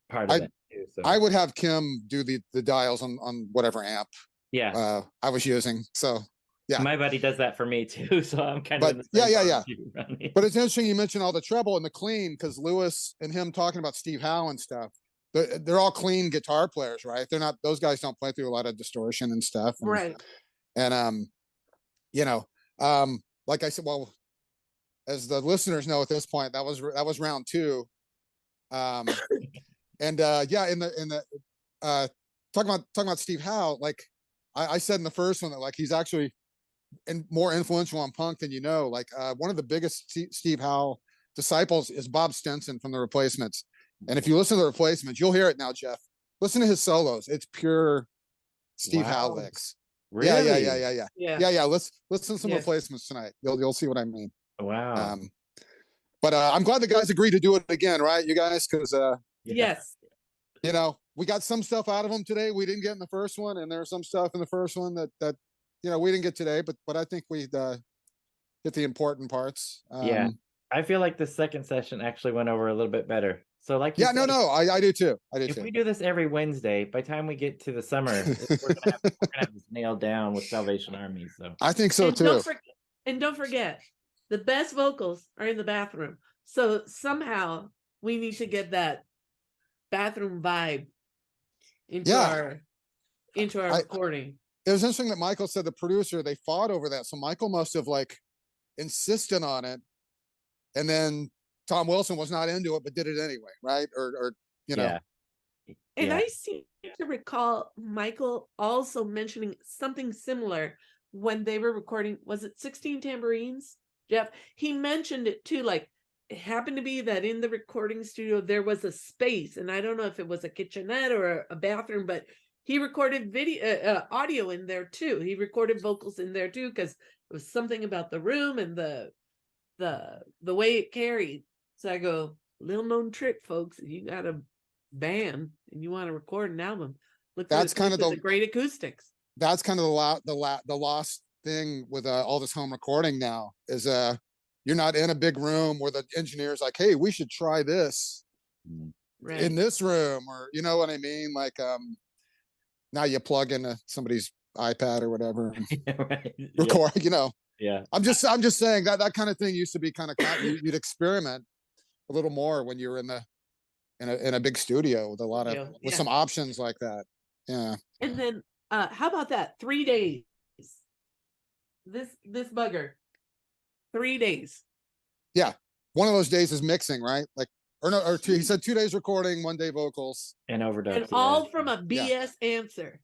part of it too. So I would have Kim do the dials on whatever amp yeah, I was using. So yeah. my buddy does that for me too. So I'm kind of But in the same yeah. boat as you, Ronnie. But it's interesting you mentioned all the treble and the clean, because Lewis and him talking about Steve Howe and stuff. They're all clean guitar players, right? They're not; those guys don't play through a lot of distortion and stuff. And, Right. And like I said, well, as the listeners know at this point, that was round 2. And yeah, in the talking about Steve Howe, like I said in the first one that like he's actually more influential on punk than you know. Like one of the biggest Steve Howe disciples is Bob Stinson from the Replacements. And if you listen to the Replacements, you'll hear it now, Jeff. Listen to his solos. It's pure Steve Howe licks. Really? Yeah. Let's listen to some Yes. Replacements tonight. You'll see what I mean. Wow. But I'm glad the guys agreed to do it again, right? You guys, because Yes. we got some stuff out of them today we didn't get in the first one, and there's some stuff in the first one that we didn't get today, but I think we hit the important parts. Yeah. I feel like the second session actually went over a little bit better. So like you Yeah, said, no, I do too. if we do this every Wednesday, by the time we get to the summer, we're gonna have this nailed down with Salvation Army. So I think so and too. Don't forget, the best vocals are in the bathroom. So somehow we need to get that bathroom vibe into our recording. It was interesting that Michael said the producer, they fought over that. So Michael must have like insisted on it, and then Tom Wilson was not into it, but did it anyway, right? Or yeah. And Yeah. I seem to recall Michael also mentioning something similar when they were recording. Was it 16 Tambourines, Jeff? He mentioned it too, like it happened to be that in the recording studio there was a space, and I don't know if it was a kitchenette or a bathroom, but he recorded video audio in there too. He recorded vocals in there too, because it was something about the room and the way it carried. So I go, little known trick, folks. If you got a band and you want to record an album, look for That's kind of the great acoustics. That's kind of the lost thing with all this home recording now is you're not in a big room where the engineer's like, hey, we should try this Right. in this room, or you know what I mean? Like now you plug into somebody's iPad or whatever and Right. record, you know. Yeah. I'm just saying that kind of thing used to be kind of you'd experiment a little more when you were in a big studio with a lot of with some options like that. Yeah. And then how about that? 3 days. This bugger. 3 days. Yeah. One of those days is mixing, right? Like or no, or he said 2 days recording, 1 day vocals. And overdubs. And all from a BS answer.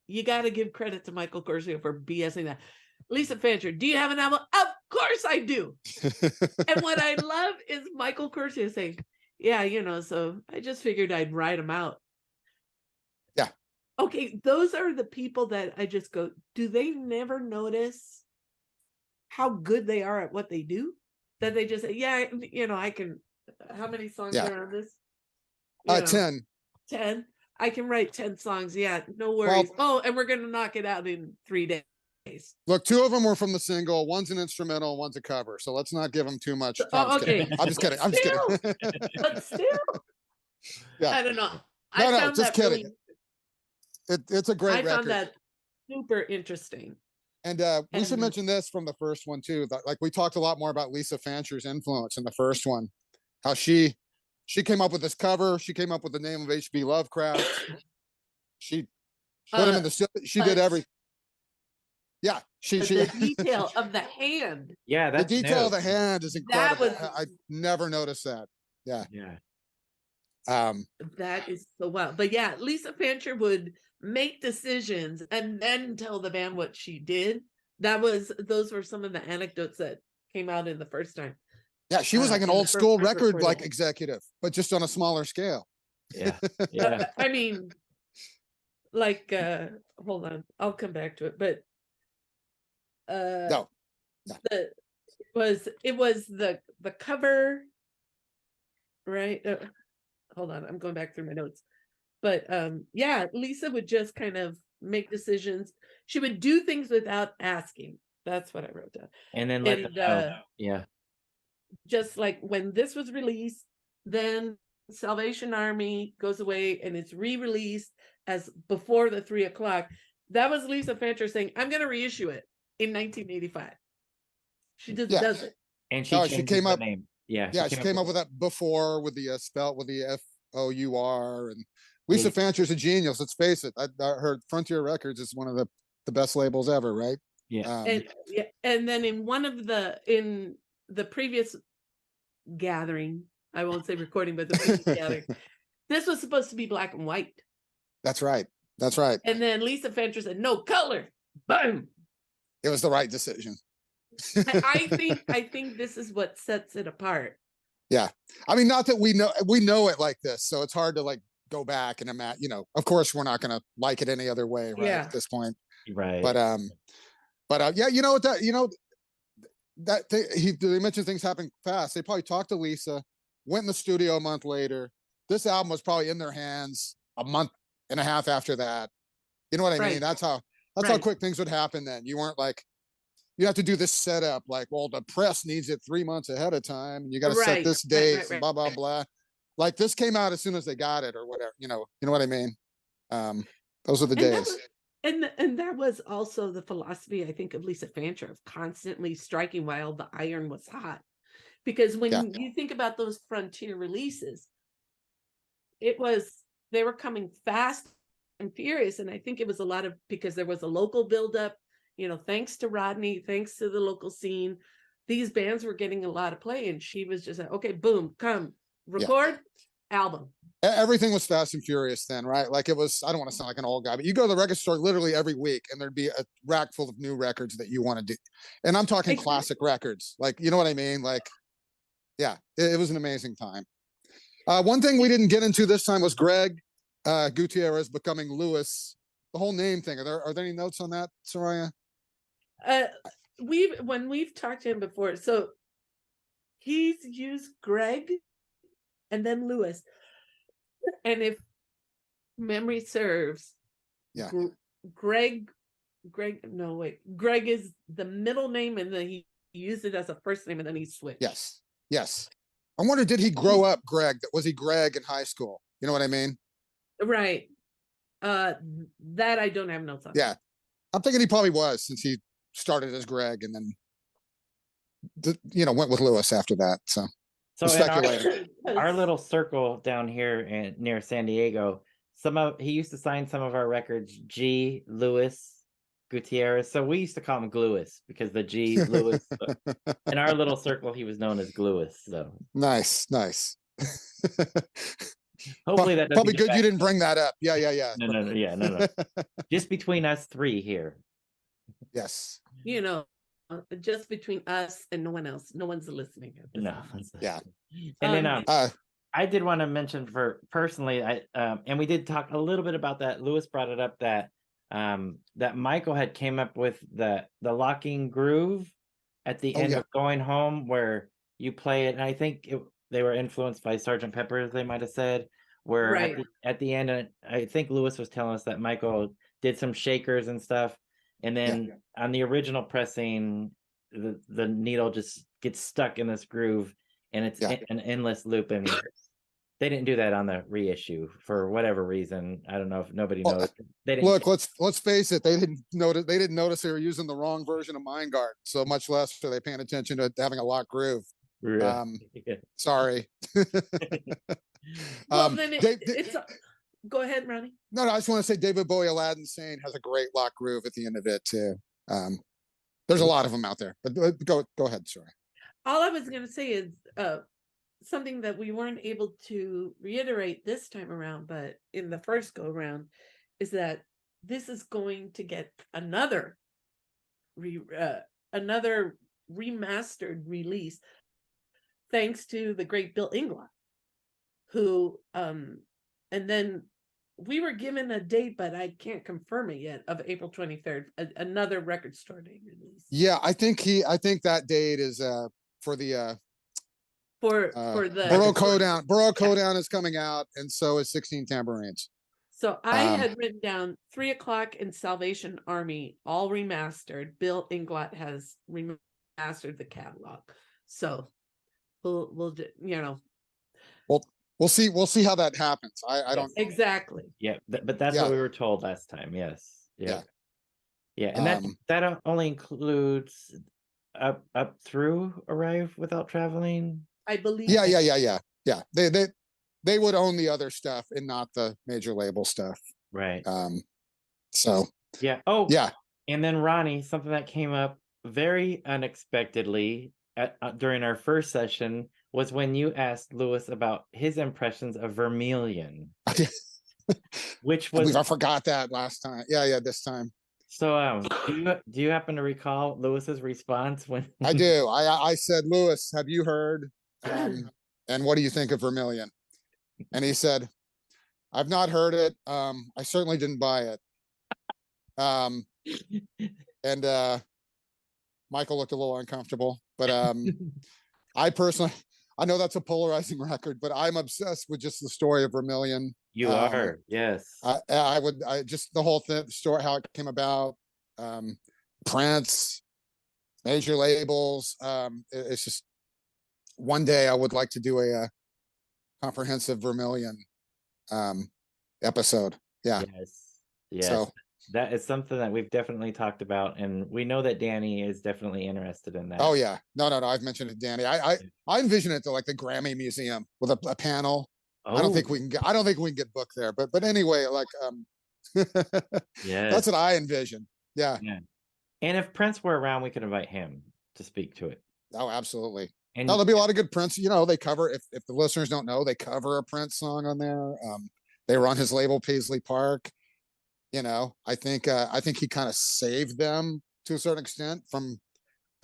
You got to give credit to Michael Quercio for BSing that. Lisa Fancher, do you have an album? Of course I do. And what I love is Michael Quercio saying, yeah, you know, so I just figured I'd write them out. Yeah. Okay, those are the people that I just go, do they never notice how good they are at what they do? That they just say, yeah, you know, I can, how many songs are on this? 10. 10. I can write 10 songs. Yeah, no worries. Well, and we're going to knock it out in 3 days. Look, 2 of them were from the single. One's an instrumental, one's a cover. So let's not give them too much. No, okay. I'm just kidding. I'm just kidding. But still. Yeah. I don't know. No, just kidding. Really, it's a great record. I found that super interesting. And we should mention this from the first one too. That, like we talked a lot more about Lisa Fancher's influence in the first one. How she came up with this cover. She came up with the name of H.P. Lovecraft. She put him in the. She did everything. Yeah, the detail of the hand. Yeah, the detail of the hand is incredible. I never noticed that. Yeah. Yeah. That is so wild. But yeah, Lisa Fancher would make decisions and then tell the band what she did. Those were some of the anecdotes that came out in the first time. Yeah, she was like an old school record like executive, but just on a smaller scale. Yeah. Yeah. I mean, like hold on, I'll come back to it, but no. It was the cover, right? Hold on, I'm going back through my notes. But yeah, Lisa would just kind of make decisions. She would do things without asking. That's what I wrote down. And then let them know. Yeah. Just like when this was released, then Salvation Army goes away and it's re-released as before the 3 o'clock. That was Lisa Fancher saying, I'm going to reissue it in 1985. She just does it. And she came up. Name. Yeah. Yeah, she came up with that before with the spell with the FOUR, and Lisa Fancher's a genius. Let's face it. Her Frontier Records is one of the best labels ever, right? Yeah. And then in the previous gathering, I won't say recording, but the previous gathering, this was supposed to be black and white. That's right. That's right. And then Lisa Fancher said, no color. Boom. It was the right decision. I think this is what sets it apart. Yeah. I mean, not that we know it like this, so it's hard to like go back and imagine, you know, of course we're not going to like it any other way, right? At this point. Right. But yeah, you know what they mentioned things happen fast. They probably talked to Lisa, went in the studio a month later. This album was probably in their hands a month and a half after that. You know what I mean? That's how quick things would happen then. You weren't like, you have to do this setup, like, well, the press needs it 3 months ahead of time, and you got to set this date, and blah, blah, blah. Like this came out as soon as they got it or whatever, you know what I mean? Those are the days. And that was also the philosophy, I think, of Lisa Fancher, of constantly striking while the iron was hot. Because when you think about those Frontier releases, they were coming fast and furious. And I think it was a lot of, because there was a local buildup, you know, thanks to Rodney, thanks to the local scene, these bands were getting a lot of play. And she was just like, okay, boom, come record album. Everything was fast and furious then, right? Like it was, I don't want to sound like an old guy, but you go to the record store literally every week and there'd be a rack full of new records that you want to do. And I'm talking classic records. Like, you know what I mean? Like, Yeah, it was an amazing time. One thing we didn't get into this time was Greg Gutierrez becoming Lewis. The whole name thing. Are there any notes on that, Soraya? When we've talked to him before, so he's used Greg and then Lewis. And if memory serves, Yeah. Greg is the middle name, and then he used it as a first name, and then he switched. Yes. I wonder, did he grow up Greg? Was he Greg in high school? You know what I mean? Right. That I don't have notes on. Yeah. I'm thinking he probably was, since he started as Greg and then, went with Lewis after that. So in our little circle down here near San Diego, he used to sign some of our records, G. Lewis Gutierrez. So we used to call him Glewis because the G Lewis. In our little circle, he was known as Glewis. So nice. Hopefully that doesn't probably get good you didn't bring that up. Yeah. No. Just between us three here. Yes. Just between us and no one else. No one's listening. Yeah. And then I did want to mention personally, and we did talk a little bit about that. Lewis brought it up that Michael had came up with the locking groove at the end of Going Home, where you play it, and I think they were influenced by Sgt. Pepper's, they might have said, where at the end, and I think Lewis was telling us that Michael did some shakers and stuff, and then on the original pressing, the needle just gets stuck in this groove, and it's an endless loop, and they didn't do that on the reissue for whatever reason. I don't know if nobody knows. They didn't. Look, let's face it. They didn't notice they were using the wrong version of Mind Guard. So much less are they paying attention to having a locked groove. Sorry. Well, then it's. Go ahead, Ronnie. No, I just want to say David Bowie Aladdin Sane has a great lock groove at the end of it too. There's a lot of them out there, but go ahead, sorry. All I was going to say is something that we weren't able to reiterate this time around, but in the first go around, is that this is going to get another remastered release, thanks to the great Bill Inglot, who and then we were given a date, but I can't confirm it yet, of April 23rd, another record store day release. Yeah, I think that date is for the Burrow Codown. Burrow Codown is coming out, and so is 16 Tambourines. So I had written down 3 o'clock and Salvation Army, all remastered. Bill Inglot has remastered the catalog. So we'll We'll see how that happens. I don't exactly. Yeah, but that's what we were told last time. Yes. Yeah. And that only includes up through Arrive Without Traveling. I believe. Yeah. They would own the other stuff and not the major label stuff. Right. So. Yeah. Oh. Yeah. And then Ronnie, something that came up very unexpectedly during our first session was when you asked Lewis about his impressions of Vermilion, which was. I forgot that last time. Yeah, this time. So, do you happen to recall Lewis's response when? I do. I said, Lewis, have you heard? And what do you think of Vermilion? And he said, I've not heard it. I certainly didn't buy it. And Michael looked a little uncomfortable, but I know that's a polarizing record, but I'm obsessed with just the story of Vermilion. You are, yes. I just the whole story, how it came about, Prince, major labels. It's just one day I would like to do a comprehensive Vermilion episode. Yeah. Yes. So that is something that we've definitely talked about, and we know that Danny is definitely interested in that. Oh yeah, no, I've mentioned it, Danny. I envision it to like the Grammy Museum with a panel. Oh. I don't think we can get booked there, but anyway, like that's what I envision. Yeah. And if Prince were around, we could invite him to speak to it. Oh, absolutely. And there'll be a lot of good Prince. They cover, if the listeners don't know, they cover a Prince song on there. They were on his label Paisley Park. I think he kind of saved them to a certain extent from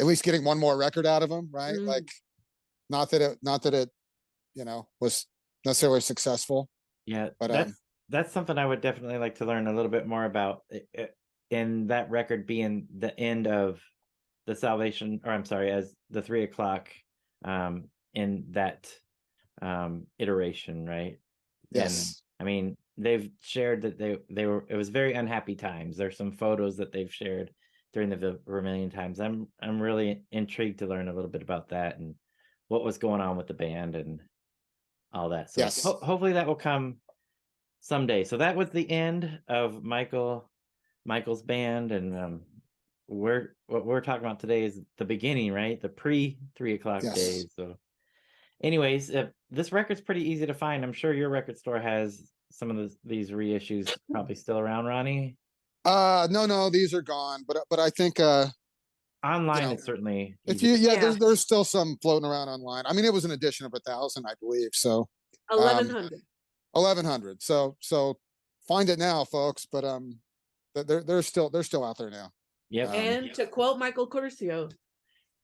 at least getting one more record out of them, right? Mm. Like Not that it, was necessarily successful, Yeah, but that's something I would definitely like to learn a little bit more about. In that record being the end of the Salvation, or I'm sorry, as the 3 o'clock, in that iteration, right? And yes, I mean, they've shared that they were, it was very unhappy times. There's some photos that they've shared during the Vermilion times. I'm really intrigued to learn a little bit about that and what was going on with the band and all that. So yes, hopefully that will come someday. So that was the end of Michael's band, and what we're talking about today is the beginning, right? The pre 3 o'clock yes. days. So anyways, this record's pretty easy to find. I'm sure your record store has some of these reissues probably still around, Ronnie. No, these are gone, but I think Online know, it's certainly if easy. you, there's still some floating around online. I mean, it was an edition of 1,000, I believe. So 1100. 1,100. So find it now, folks. But they're still out there now. Yep. And to quote Michael Quercio,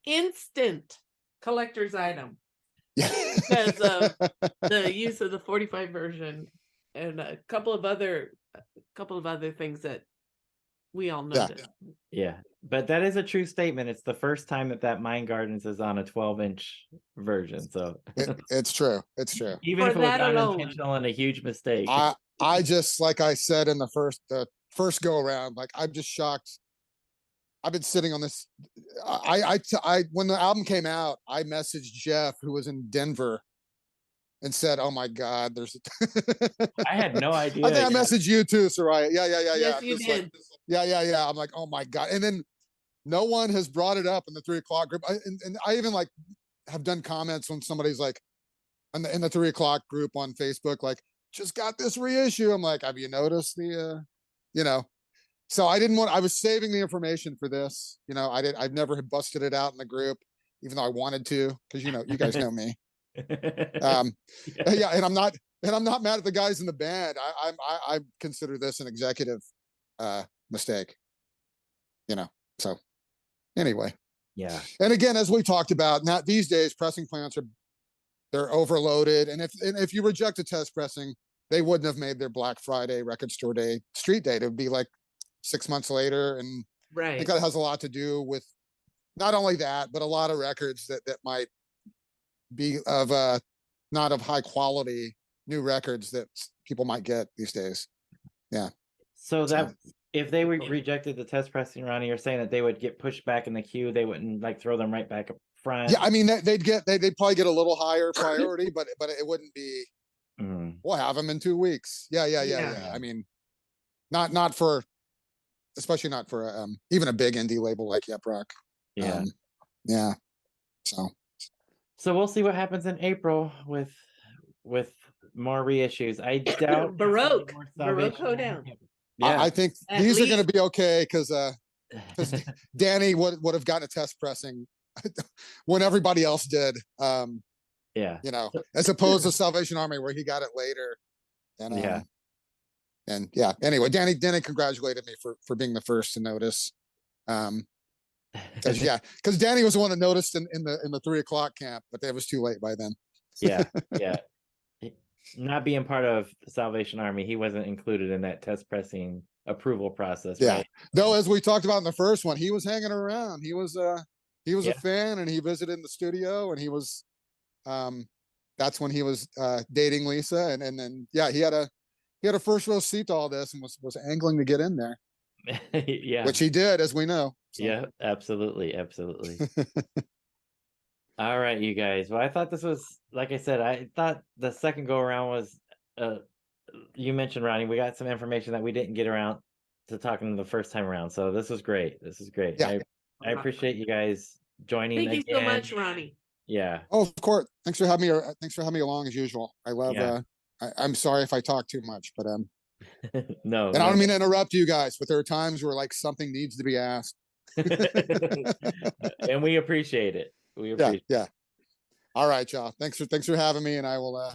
instant collector's item Yeah. because of the use of the 45 version and a couple of other things that we all noted. Yeah, but that is a true statement. It's the first time that Mind Gardens is on a 12-inch version. So it's true. It's true. even For if it was that alone. unintentional and a huge mistake. I just, like I said in the first go around, like, I'm just shocked. I've been sitting on this. When the album came out, I messaged Jeff, who was in Denver, and said, "Oh my God, there's." I had no idea. I think I messaged you too, Soraya. Yeah. Yes, you did. Yeah. I'm like, oh my God, and then no one has brought it up in the 3 o'clock group. And I even like have done comments when somebody's like in the 3 o'clock group on Facebook, like, just got this reissue. I'm like, have you noticed the, So I didn't want. I was saving the information for this. I've never busted it out in the group, even though I wanted to, because you guys know me. Yeah, and I'm not mad at the guys in the band. I consider this an executive mistake. So anyway. Yeah. And again, as we talked about, now these days pressing plants they're overloaded, and if you reject a test pressing, they wouldn't have made their Black Friday record store day street date. It would be like 6 months later, and I think that has a lot to do with not only that, but a lot of records that might be of not of high quality new records that people might get these days. Yeah. So that if they rejected the test pressing, Ronnie, you're saying that they would get pushed back in the queue. They wouldn't like throw them right back up front. Yeah, I mean they'd probably get a little higher priority, but it wouldn't be. We'll have them in 2 weeks. Yeah. I mean, not for, especially not for even a big indie label like Yep Roc. Yeah. Yeah. So we'll see what happens in April with more reissues. I doubt Baroque Hoedown. Yeah. I think these are going to be okay because Danny would have gotten a test pressing when everybody else did. Yeah. As opposed to Salvation Army where he got it later. And and yeah. Anyway, Danny congratulated me for being the first to notice. Because Danny was the one that noticed in the 3 o'clock camp, but it was too late by then. Yeah. Not being part of Salvation Army, he wasn't included in that test pressing approval process. Yeah. Right? Though, as we talked about in the first one, he was hanging around. He was a fan, and he visited the studio, and he was that's when he was dating Lisa, and then he had a first row seat to all this and was angling to get in there. Yeah. Which he did, as we know. So. Yeah, absolutely. All right, you guys. Well, I thought this was, like I said, I thought the second go around was you mentioned, Ronnie, we got some information that we didn't get around to talking the first time around. So this was great. Yeah. I appreciate you guys joining. Thank you so much, Ronnie. Yeah. Oh, of course. Thanks for having me along as usual. I love I'm sorry if I talk too much, but no. And I don't mean to interrupt you guys, but there are times where like something needs to be asked. And we appreciate it. Yeah. All right, y'all. Thanks for having me, and I will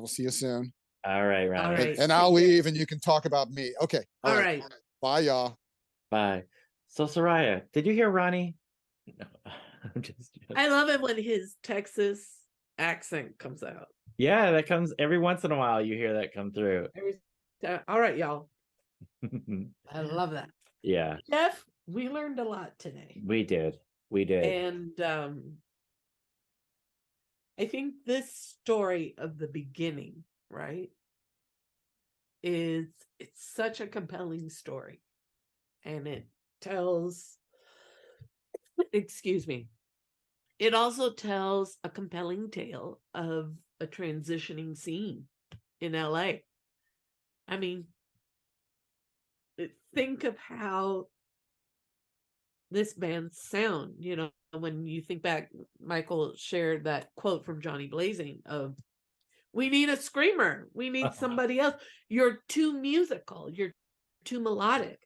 see you soon. All right, Ronnie. All right. And I'll leave, and you can talk about me. Okay. All right. Bye, y'all. Bye. So, Soraya, did you hear Ronnie? No. I'm just joking. I love it when his Texas accent comes out. Yeah, that comes every once in a while. You hear that come through. Every time. All right, y'all. I love that. Yeah, Jeff, we learned a lot today. we did. We did. And I think this story of the beginning, right, it's such a compelling story. And it tells, excuse me, it also tells a compelling tale of a transitioning scene in LA. I mean, think of how this band sound, you know, when you think back, Michael shared that quote from Johnny Blazing of, we need a screamer. We need somebody else. You're too musical. You're too melodic.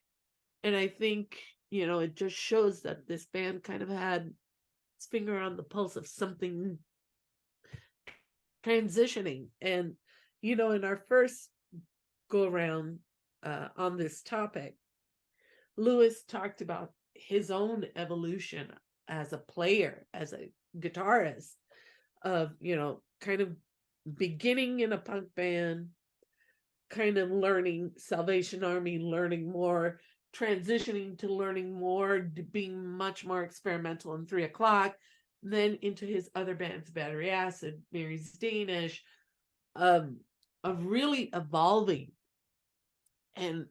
And I think, you know, it just shows that this band kind of had its finger on the pulse of something transitioning. And, you know, in our first go around on this topic, Lewis talked about his own evolution as a player, as a guitarist, of, you know, kind of beginning in a punk band, kind of learning Salvation Army, learning more, transitioning to learning more, being much more experimental in 3 o'clock, then into his other bands, Battery Acid, Mary's Danish, of really evolving. And,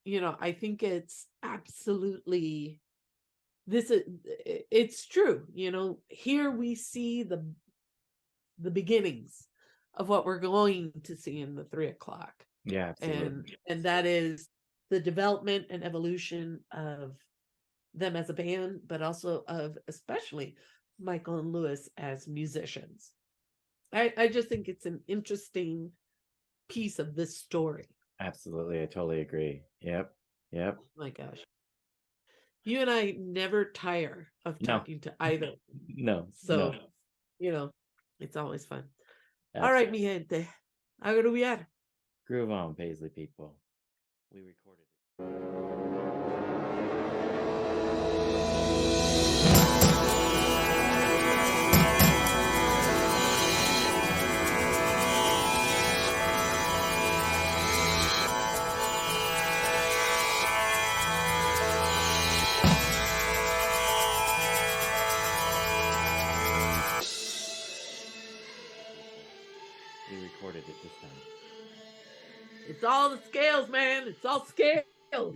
you know, I think it's absolutely, it's true. You know, here we see the beginnings of what we're going to see in the 3 o'clock. Yeah, absolutely. And that is the development and evolution of them as a band, but also of especially Michael and Lewis as musicians. I just think it's an interesting piece of this story. Absolutely. I totally agree. Yep. Yep. Oh my gosh. You and I never tire of No. talking to either. No. So, no. you know, it's always fun. Absolutely. All right, mi gente. Agruviar. Groove on, Paisley people. We recorded it. We recorded it this time. It's all the scales, man. It's all scales.